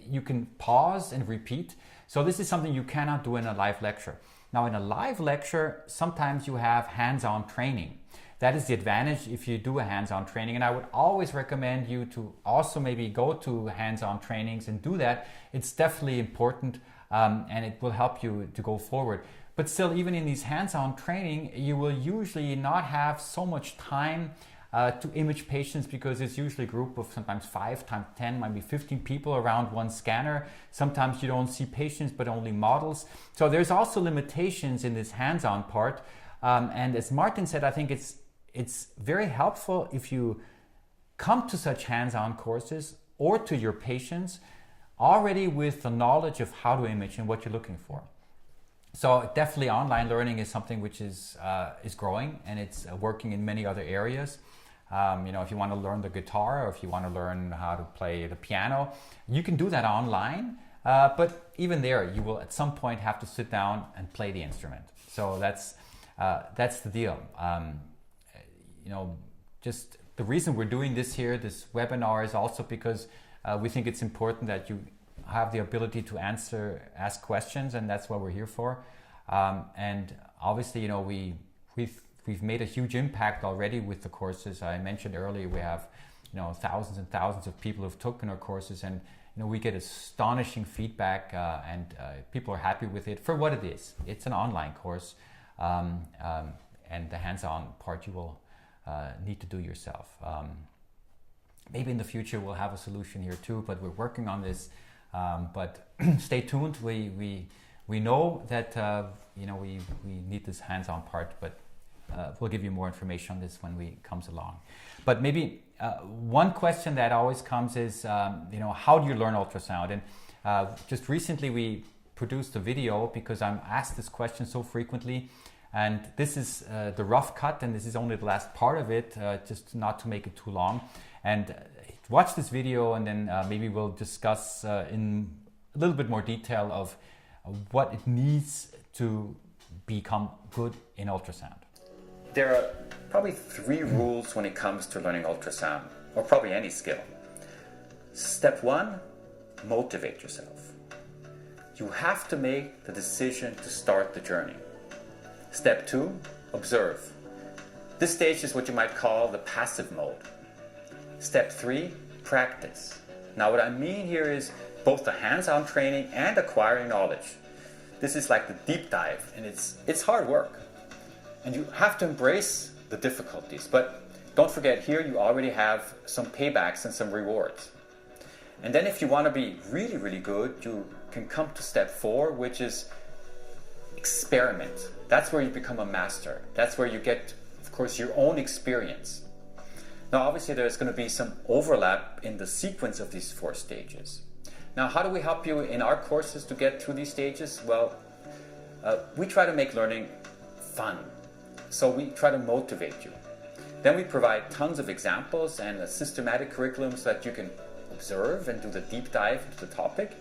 you can pause and repeat. So this is something you cannot do in a live lecture. Now, in a live lecture, sometimes you have hands-on training. That is the advantage if you do a hands-on training. And I would always recommend you to also maybe go to hands-on trainings and do that. It's definitely important and it will help you to go forward. But still, even in these hands-on training, you will usually not have so much time to image patients because it's usually a group of sometimes 5 times 10, maybe 15 people around one scanner. Sometimes you don't see patients, but only models. So there's also limitations in this hands-on part. And as Martin said, I think it's very helpful if you come to such hands-on courses or to your patients already with the knowledge of how to image and what you're looking for. So definitely online learning is something which is growing and it's working in many other areas. If you want to learn the guitar or if you want to learn how to play the piano, you can do that online. But even there, you will at some point have to sit down and play the instrument. So that's the deal. Just the reason we're doing this here, this webinar, is also because we think it's important that you have the ability to ask questions, and that's what we're here for. And obviously, we've made a huge impact already with the courses. I mentioned earlier we have thousands and thousands of people who've taken our courses, and we get astonishing feedback, and people are happy with it for what it is. It's an online course, and the hands-on part you will need to do yourself. Maybe in the future we'll have a solution here too, but we're working on this. But stay tuned. We know that we need this hands-on part, but we'll give you more information on this when we comes along. But maybe one question that always comes is how do you learn ultrasound? And just recently we produced a video because I'm asked this question so frequently. And this is the rough cut, and this is only the last part of it, just not to make it too long. And watch this video, and then maybe we'll discuss in a little bit more detail of what it needs to become good in ultrasound. There are probably 3 rules when it comes to learning ultrasound, or probably any skill. Step 1, motivate yourself. You have to make the decision to start the journey. Step 2, observe. This stage is what you might call the passive mode. Step 3, practice. Now what I mean here is both the hands-on training and acquiring knowledge. This is like the deep dive, and it's hard work. And you have to embrace the difficulties, but don't forget, here you already have some paybacks and some rewards. And then if you want to be really, really good, you can come to step 4, which is experiment. That's where you become a master. That's where you get, of course, your own experience. Now, obviously, there's going to be some overlap in the sequence of these 4 stages. Now, how do we help you in our courses to get through these stages? Well, we try to make learning fun. So we try to motivate you. Then we provide tons of examples and a systematic curriculum so that you can observe and do the deep dive into the topic.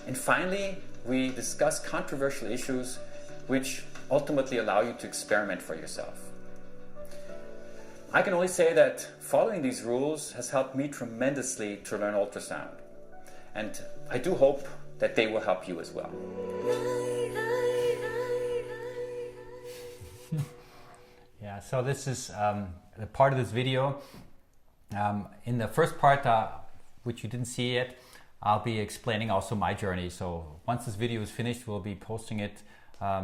And finally, we discuss controversial issues which ultimately allow you to experiment for yourself. I can only say that following these rules has helped me tremendously to learn ultrasound. And I do hope that they will help you as well. Yeah, so this is the part of this video. In the first part, which you didn't see yet, I'll be explaining also my journey. So once this video is finished, we'll be posting it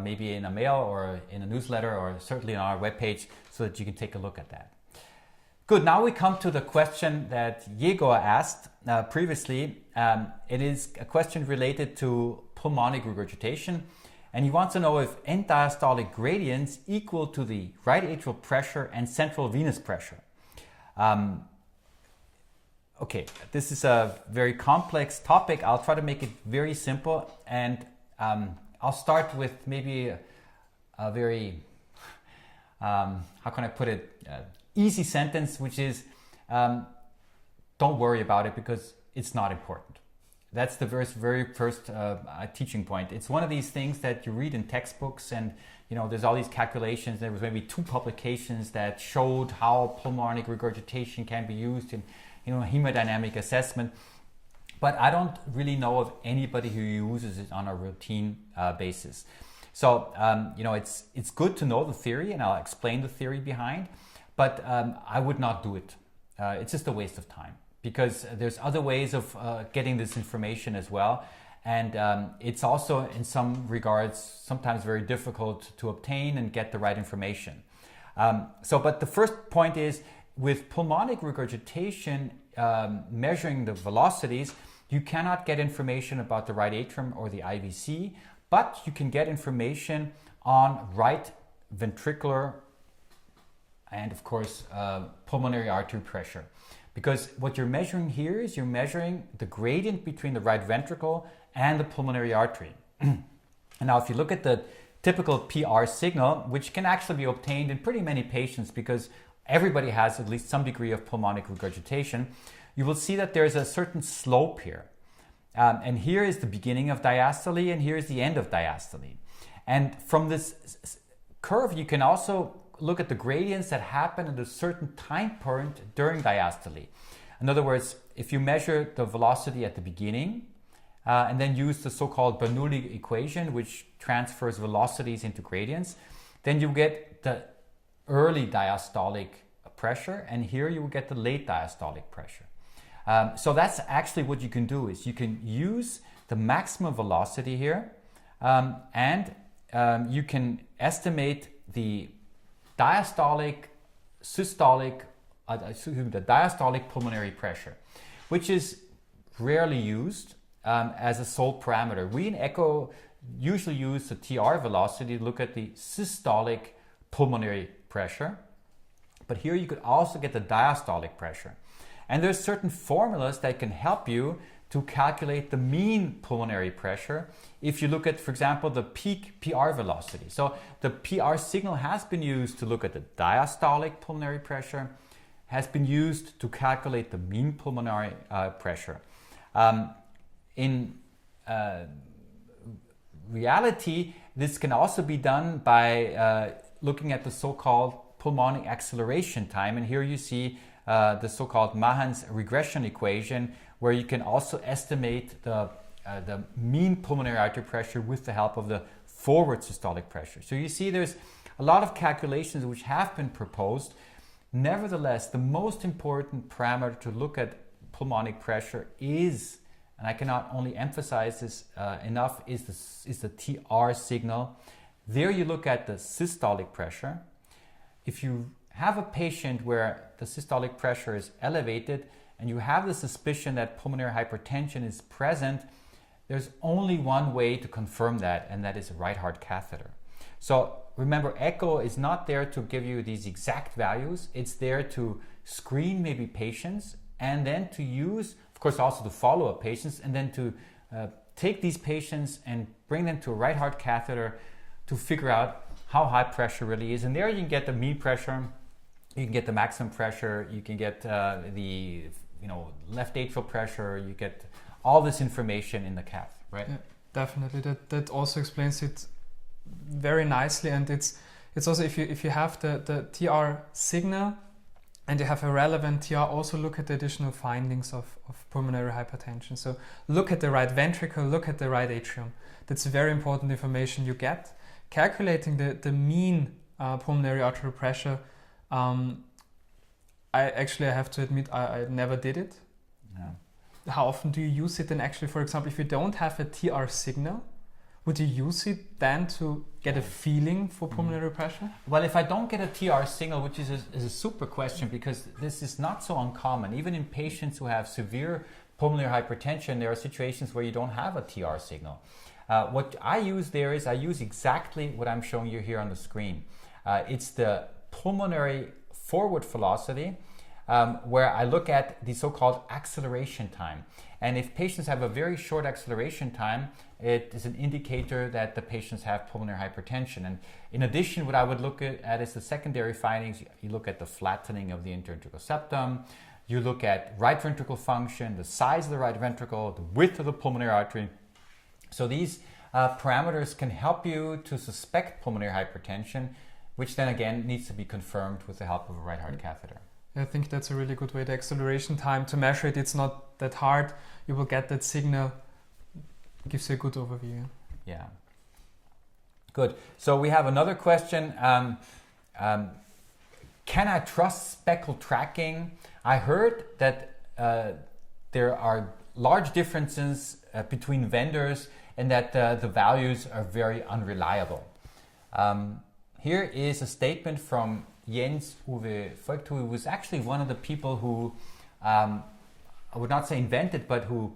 maybe in a mail or in a newsletter or certainly on our webpage so that you can take a look at that. Good, now we come to the question that Diego asked previously. It is a question related to pulmonic regurgitation. And he wants to know if end diastolic gradients equal to the right atrial pressure and central venous pressure. Okay, this is a very complex topic. I'll try to make it very simple, and I'll start with maybe a very, how can I put it, easy sentence, which is don't worry about it because it's not important. That's the very first teaching point. It's one of these things that you read in textbooks, and there's all these calculations. There was maybe 2 publications that showed how pulmonic regurgitation can be used in hemodynamic assessment, but I don't really know of anybody who uses it on a routine basis. So it's good to know the theory, and I'll explain the theory behind, but I would not do it. It's just a waste of time, because there's other ways of getting this information as well. And it's also, in some regards, sometimes very difficult to obtain and get the right information. But the first point is, with pulmonic regurgitation, measuring the velocities, you cannot get information about the right atrium or the IVC, but you can get information on right ventricular and, of course, pulmonary artery pressure. Because what you're measuring here is you're measuring the gradient between the right ventricle and the pulmonary artery. And now if you look at the typical PR signal, which can actually be obtained in pretty many patients because everybody has at least some degree of pulmonic regurgitation, you will see that there's a certain slope here. And here is the beginning of diastole, and here is the end of diastole. And from this curve, you can also look at the gradients that happen at a certain time point during diastole. In other words, if you measure the velocity at the beginning and then use the so-called Bernoulli equation, which transfers velocities into gradients, then you get the early diastolic pressure, and here you will get the late diastolic pressure. So that's actually what you can do, is you can use the maximum velocity here, and you can estimate the diastolic, systolic, the diastolic pulmonary pressure, which is rarely used as a sole parameter. We in echo usually use the TR velocity to look at the systolic pulmonary pressure, but here you could also get the diastolic pressure. And there's certain formulas that can help you to calculate the mean pulmonary pressure if you look at, for example, the peak PR velocity. So the PR signal has been used to look at the diastolic pulmonary pressure, has been used to calculate the mean pulmonary pressure. In reality, this can also be done by looking at the so-called pulmonic acceleration time. And here you see the so-called Mahan's regression equation, where you can also estimate the mean pulmonary artery pressure with the help of the forward systolic pressure. So you see there's a lot of calculations which have been proposed. Nevertheless, the most important parameter to look at pulmonic pressure is, and I cannot only emphasize this enough, is the TR signal. There you look at the systolic pressure. If you have a patient where the systolic pressure is elevated and you have the suspicion that pulmonary hypertension is present, there's only one way to confirm that, and that is a right heart catheter. So remember, echo is not there to give you these exact values. It's there to screen maybe patients, and then to use, of course, also to follow up patients, and then to take these patients and bring them to a right heart catheter to figure out how high pressure really is. And there you can get the mean pressure, you can get the maximum pressure, you can get the left atrial pressure, you get all this information in the cath, right? Yeah, definitely. That also explains it very nicely, and it's also if you have the TR signal and you have a relevant TR, also look at the additional findings of pulmonary hypertension. So look at the right ventricle, look at the right atrium. That's very important information you get. Calculating the mean pulmonary arterial pressure, I have to admit I never did it. Yeah. How often do you use it? And actually, for example, if you don't have a TR signal, would you use it then to get a feeling for pulmonary pressure? Well, if I don't get a TR signal, which is a super question, because this is not so uncommon. Even in patients who have severe pulmonary hypertension, there are situations where you don't have a TR signal. What I use there is I use exactly what I'm showing you here on the screen. It's the pulmonary forward velocity, where I look at the so-called acceleration time. And if patients have a very short acceleration time, it is an indicator that the patients have pulmonary hypertension. And in addition, what I would look at is the secondary findings. You look at the flattening of the interventricular septum, you look at right ventricle function, the size of the right ventricle, the width of the pulmonary artery. So these parameters can help you to suspect pulmonary hypertension, which then again needs to be confirmed with the help of a right heart catheter. I think that's a really good way. The acceleration time, to measure it, it's not that hard. You will get that signal. It gives you a good overview. Yeah. Good. So we have another question. Can I trust speckle tracking? I heard that there are large differences between vendors and that the values are very unreliable. Here is a statement from Jens Uwe Voigt, who was actually one of the people who, I would not say invented, but who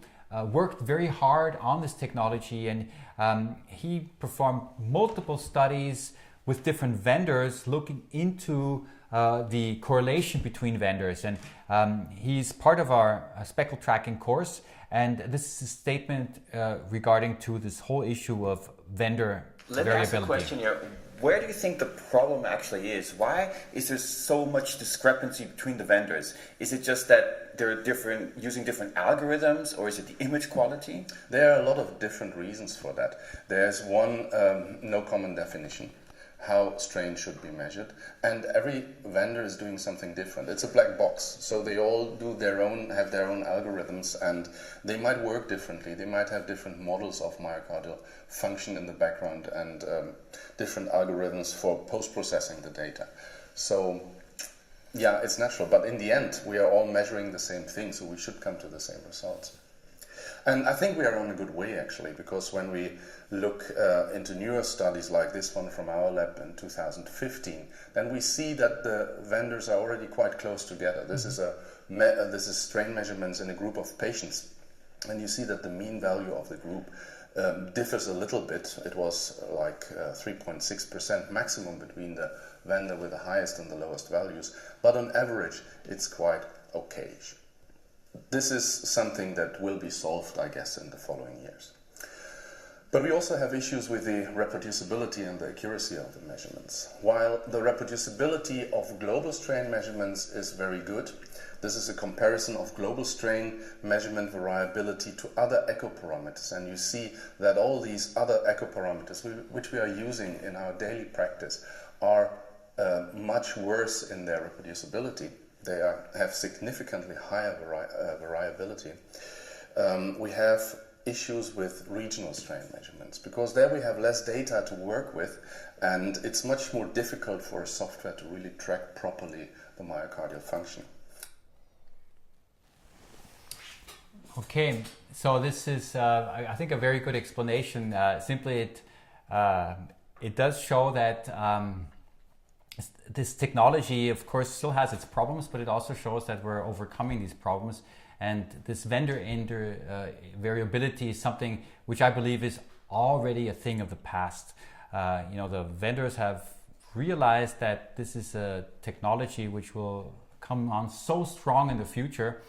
worked very hard on this technology, and he performed multiple studies with different vendors looking into the correlation between vendors. And he's part of our speckle tracking course, and this is a statement regarding to this whole issue of vendor variability. Let me ask a question here. Where do you think the problem actually is? Why is there so much discrepancy between the vendors? Is it just that they're using different algorithms, or is it the image quality? There are a lot of different reasons for that. There's one, no common definition how strain should be measured, and every vendor is doing something different. It's a black box, so they all have their own algorithms, and they might work differently. They might have different models of myocardial function in the background and different algorithms for post-processing the data. So yeah, it's natural, but in the end we are all measuring the same thing, so we should come to the same results. And I think we are on a good way, actually, because when we look into newer studies like this one from our lab in 2015, then we see that the vendors are already quite close together. This is strain measurements in a group of patients, and you see that the mean value of the group differs a little bit. It was like 3.6% maximum between the vendor with the highest and the lowest values, but on average it's quite okay. This is something that will be solved, I guess, in the following years. But we also have issues with the reproducibility and the accuracy of the measurements. While the reproducibility of global strain measurements is very good, this is a comparison of global strain measurement variability to other echo parameters, and you see that all these other echo parameters which we are using in our daily practice are much worse in their reproducibility. They have significantly higher variability. We have issues with regional strain measurements, because there we have less data to work with, and it's much more difficult for a software to really track properly the myocardial function. Okay, so this is, I think, a very good explanation. Simply, it does show that this technology, of course, still has its problems, but it also shows that we're overcoming these problems. And this vendor variability is something which I believe is already a thing of the past. The vendors have realized that this is a technology which will come on so strong in the future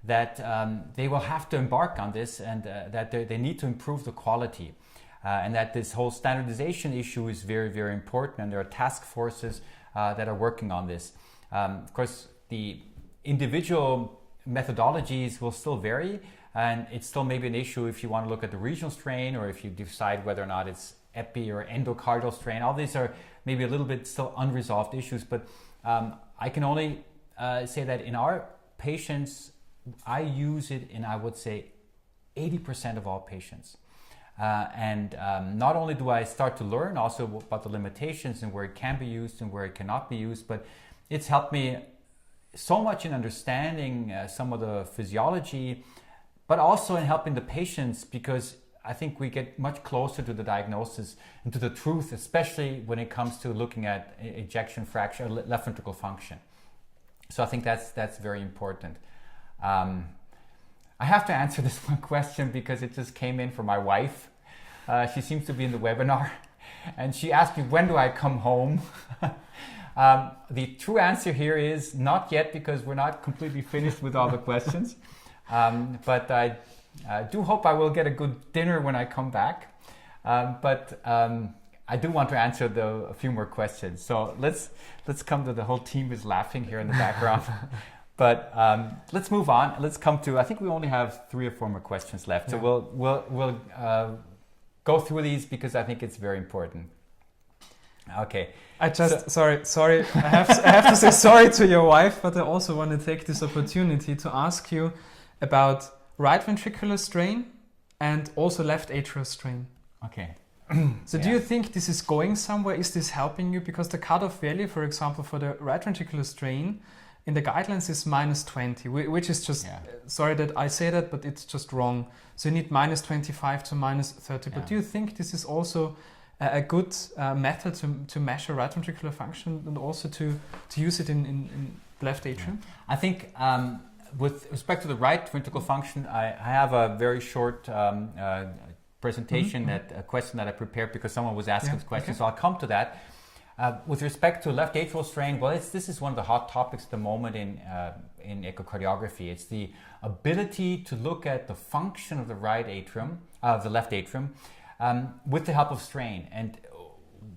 that they will have to embark on this, and that they need to improve the quality. and that this whole standardization issue is very, very important, and there are task forces that are working on this. Of course, the individual methodologies will still vary, and it's still maybe an issue if you want to look at the regional strain, or if you decide whether or not it's epi or endocardial strain. All these are maybe a little bit still unresolved issues, but I can only say that in our patients, I use it in, I would say, 80% of all patients. Not only do I start to learn also about the limitations and where it can be used and where it cannot be used, but it's helped me so much in understanding some of the physiology, but also in helping the patients, because I think we get much closer to the diagnosis and to the truth, especially when it comes to looking at ejection fraction, left ventricle function. So I think that's very important. I have to answer this one question because it just came in from my wife. She seems to be in the webinar, and she asked me, when do I come home? The true answer here is not yet, because we're not completely finished with all the questions. But I do hope I will get a good dinner when I come back. But I do want to answer a few more questions. So let's come to, the whole team is laughing here in the background. But let's move on. Let's come to, I think we only have 3 or 4 more questions left. So we'll go through these because I think it's very important. Okay. Sorry. I have to say sorry to your wife, but I also want to take this opportunity to ask you about right ventricular strain and also left atrial strain. Okay. So do you think this is going somewhere? Is this helping you? Because the cutoff value, for example, for the right ventricular strain in the guidelines is -20, which is just, sorry that I say that, but it's just wrong. So you need -25 to -30. But do you think this is also a good method to measure right ventricular function and also to use it in left atrium? I think with respect to the right ventricle function, I have a very short presentation, a question that I prepared because someone was asking this question, so I'll come to that. With respect to left atrial strain, well, this is one of the hot topics at the moment in echocardiography. It's the ability to look at the function of the right atrium, of the left atrium, with the help of strain. And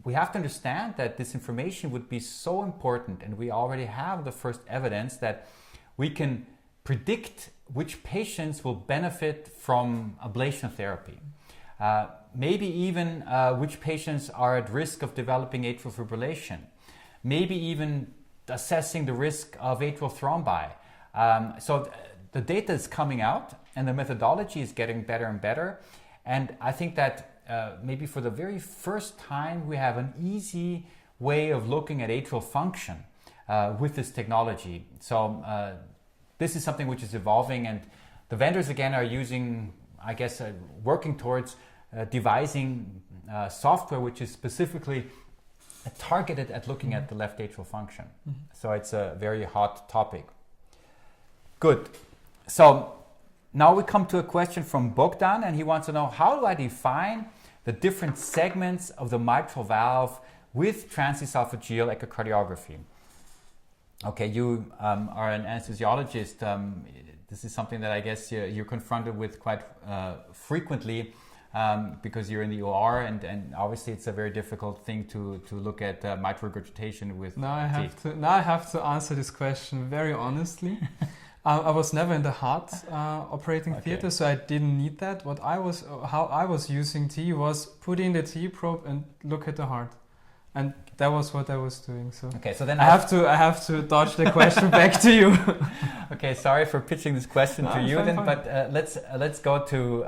we have to understand that this information would be so important, and we already have the first evidence that we can predict which patients will benefit from ablation therapy. Maybe even which patients are at risk of developing atrial fibrillation. Maybe even assessing the risk of atrial thrombi. So the data is coming out and the methodology is getting better and better. And I think that maybe for the very first time we have an easy way of looking at atrial function with this technology. So this is something which is evolving, and the vendors again are using, I guess, working towards devising software which is specifically targeted at looking at the left atrial function. So it's a very hot topic. Good. So now we come to a question from Bogdan, and he wants to know, how do I define the different segments of the mitral valve with transesophageal echocardiography? Okay, you are an anesthesiologist. This is something that I guess you're confronted with quite frequently because you're in the OR, and obviously it's a very difficult thing to look at mitral regurgitation with Now I have to answer this question very honestly. I was never in the heart operating theater, so I didn't need that. How I was using T was put in the T probe and look at the heart. And that was what I was doing. So okay, so then I have to dodge the question back to you. Okay, sorry for pitching this question to you then, but let's go to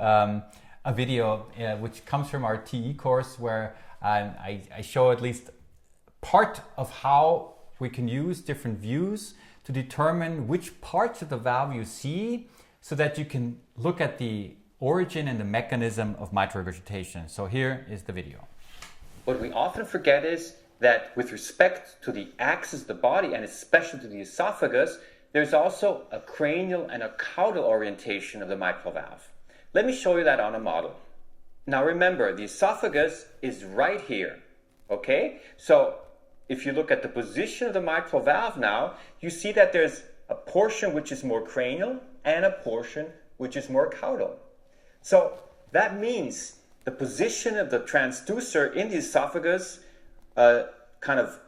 a video which comes from our TE course, where I show at least part of how we can use different views to determine which parts of the valve you see, so that you can look at the origin and the mechanism of mitral regurgitation. So here is the video. What we often forget is that with respect to the axis of the body, and especially to the esophagus, there's also a cranial and a caudal orientation of the mitral valve. Let me show you that on a model. Now remember, the esophagus is right here, okay? So if you look at the position of the mitral valve now, you see that there's a portion which is more cranial and a portion which is more caudal. So that means the position of the transducer in the esophagus kind of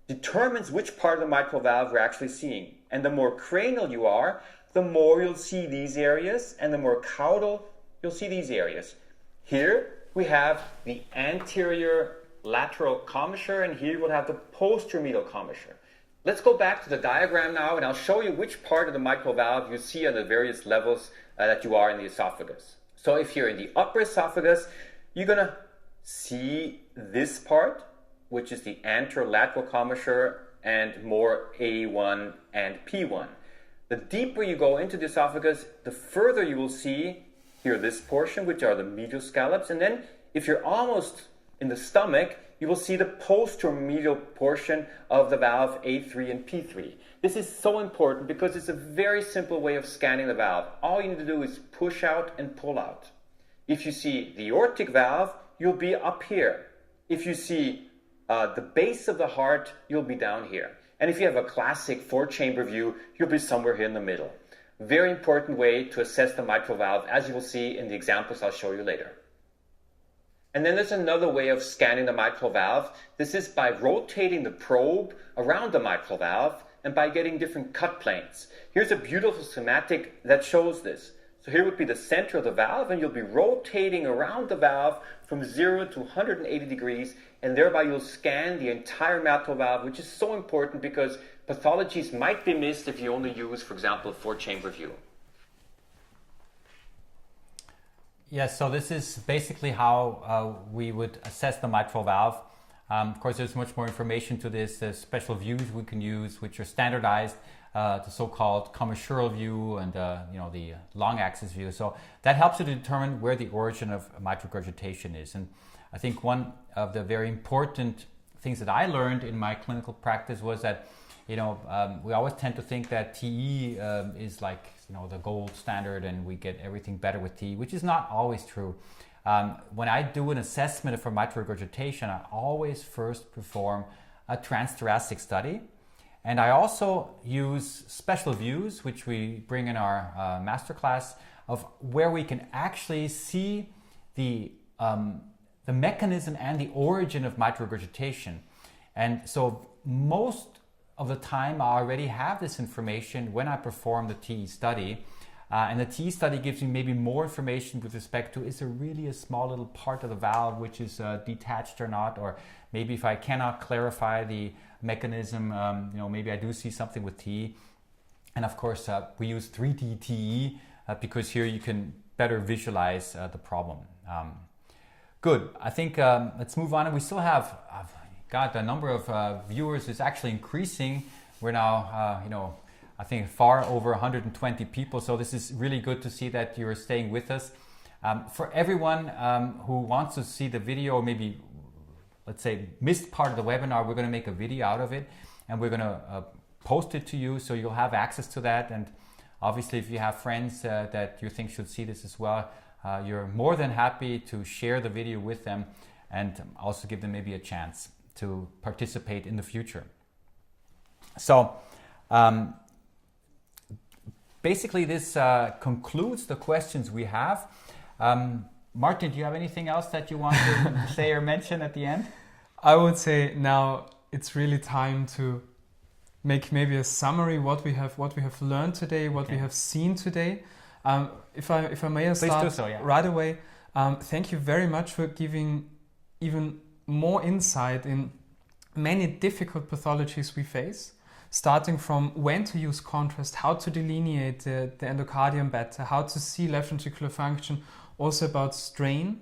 determines which part of the mitral valve we're actually seeing. And the more cranial you are, the more you'll see these areas, and the more caudal, you'll see these areas. Here we have the anterior lateral commissure, and here we'll have the posterior medial commissure. Let's go back to the diagram now, and I'll show you which part of the mitral valve you see on the various levels that you are in the esophagus. So if you're in the upper esophagus, you're going to see this part, which is the anterolateral commissure, and more A1 and P1. The deeper you go into the esophagus, the further you will see here this portion, which are the medial scallops. And then if you're almost in the stomach, you will see the posterior medial portion of the valve A3 and P3. This is so important because it's a very simple way of scanning the valve. All you need to do is push out and pull out. If you see the aortic valve, you'll be up here. If you see the base of the heart, you'll be down here. And if you have a classic 4-chamber view, you'll be somewhere here in the middle. Very important way to assess the mitral valve, as you will see in the examples I'll show you later. And then there's another way of scanning the mitral valve. This is by rotating the probe around the mitral valve and by getting different cut planes. Here's a beautiful schematic that shows this. So here would be the center of the valve, and you'll be rotating around the valve from 0 to 180 degrees, and thereby you'll scan the entire mitral valve, which is so important because pathologies might be missed if you only use, for example, a 4-chamber view. Yes, so this is basically how we would assess the mitral valve. Of course, there's much more information to this. There's special views we can use, which are standardized, the so-called commissural view and the long axis view. So that helps you to determine where the origin of mitral regurgitation is. And I think one of the very important things that I learned in my clinical practice was that we always tend to think that TE is like the gold standard and we get everything better with TE, which is not always true. When I do an assessment for mitral regurgitation, I always first perform a transthoracic study. And I also use special views, which we bring in our masterclass, of where we can actually see the mechanism and the origin of mitral regurgitation. And so most of the time I already have this information when I perform the TE study. And the TE study gives me maybe more information with respect to, is there really a small little part of the valve which is detached or not? Or maybe if I cannot clarify the mechanism, maybe I do see something with TE. And of course, we use 3D TE because here you can better visualize the problem. Good. I think let's move on. And we still have, the number of viewers is actually increasing. We're now, I think far over 120 people. So this is really good to see that you're staying with us. For everyone who wants to see the video, maybe let's say missed part of the webinar, we're going to make a video out of it and we're going to post it to you so you'll have access to that. And obviously if you have friends that you think should see this as well, you're more than happy to share the video with them and also give them maybe a chance to participate in the future. So basically this concludes the questions we have. Martin, do you have anything else that you want to say or mention at the end? I would say now it's really time to make maybe a summary what we have learned today, what we have seen today. If I may start do so, yeah. right away. Thank you very much for giving even more insight in many difficult pathologies we face, starting from when to use contrast, how to delineate the endocardium better, how to see left ventricular function, also about strain,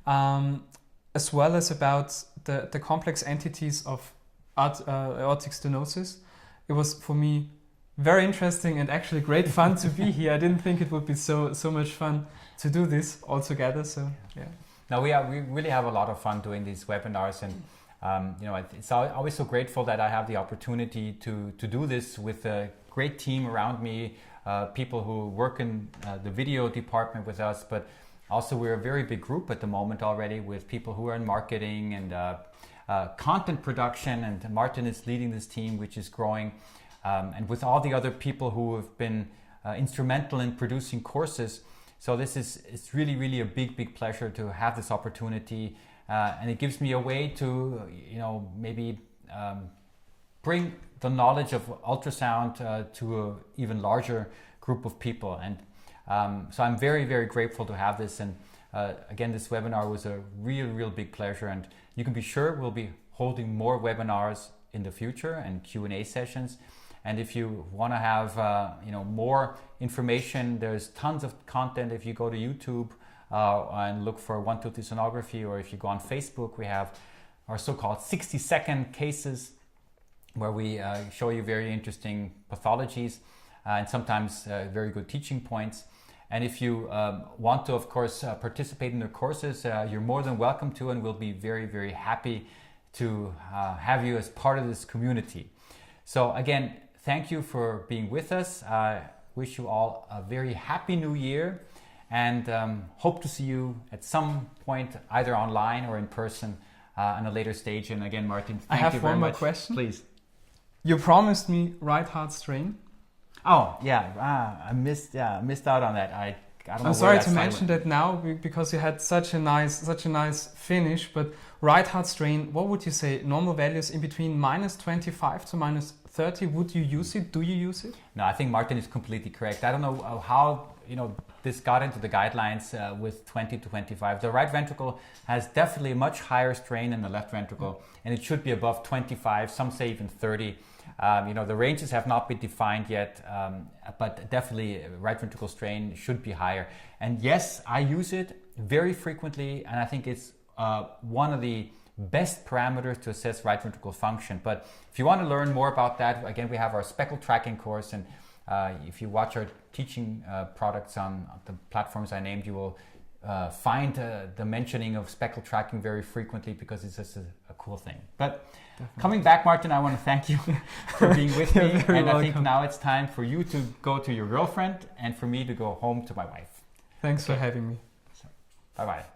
as well as about the complex entities of aortic stenosis. It was for me very interesting and actually great fun to be here. I didn't think it would be so much fun to do this all together. So yeah. No, we really have a lot of fun doing these webinars, and it's always so grateful that I have the opportunity to do this with a great team around me, people who work in the video department with us, but also we're a very big group at the moment already with people who are in marketing and content production, and Martin is leading this team, which is growing, and with all the other people who have been instrumental in producing courses. So it's really, really a big pleasure to have this opportunity, and it gives me a way to, maybe bring the knowledge of ultrasound to an even larger group of people. And so I'm very, very grateful to have this. And again, this webinar was a real big pleasure. And you can be sure we'll be holding more webinars in the future and Q&A sessions. And if you want to have more information, there's tons of content. If you go to YouTube and look for 123 sonography, or if you go on Facebook, we have our so-called 60-second cases where we show you very interesting pathologies and sometimes very good teaching points. And if you want to, of course, participate in the courses, you're more than welcome to, and we'll be very happy to have you as part of this community. So again, thank you for being with us. I wish you all a very happy new year, and hope to see you at some point, either online or in person on a later stage. And again, Martin, thank you very much. I have one more question. Please. You promised me right heart strain. Oh yeah, I missed out on that. I don't know. I'm sorry to mention that now because you had such a nice finish. But right heart strain, what would you say? Normal values in between -25 to -30. Would you use it? Do you use it? No, I think Martin is completely correct. I don't know how this got into the guidelines with 20 to 25. The right ventricle has definitely a much higher strain than the left ventricle, and it should be above 25. Some say even 30. The ranges have not been defined yet, but definitely right ventricle strain should be higher. And yes, I use it very frequently, and I think it's one of the best parameters to assess right ventricle function. But if you want to learn more about that, again, we have our speckle tracking course, and if you watch our teaching products on the platforms I named, you will find the mentioning of speckle tracking very frequently, because it's just a cool thing. But coming back, Martin, I want to thank you for being with me. And welcome. I think now it's time for you to go to your girlfriend and for me to go home to my wife. Thanks for having me. Bye-bye.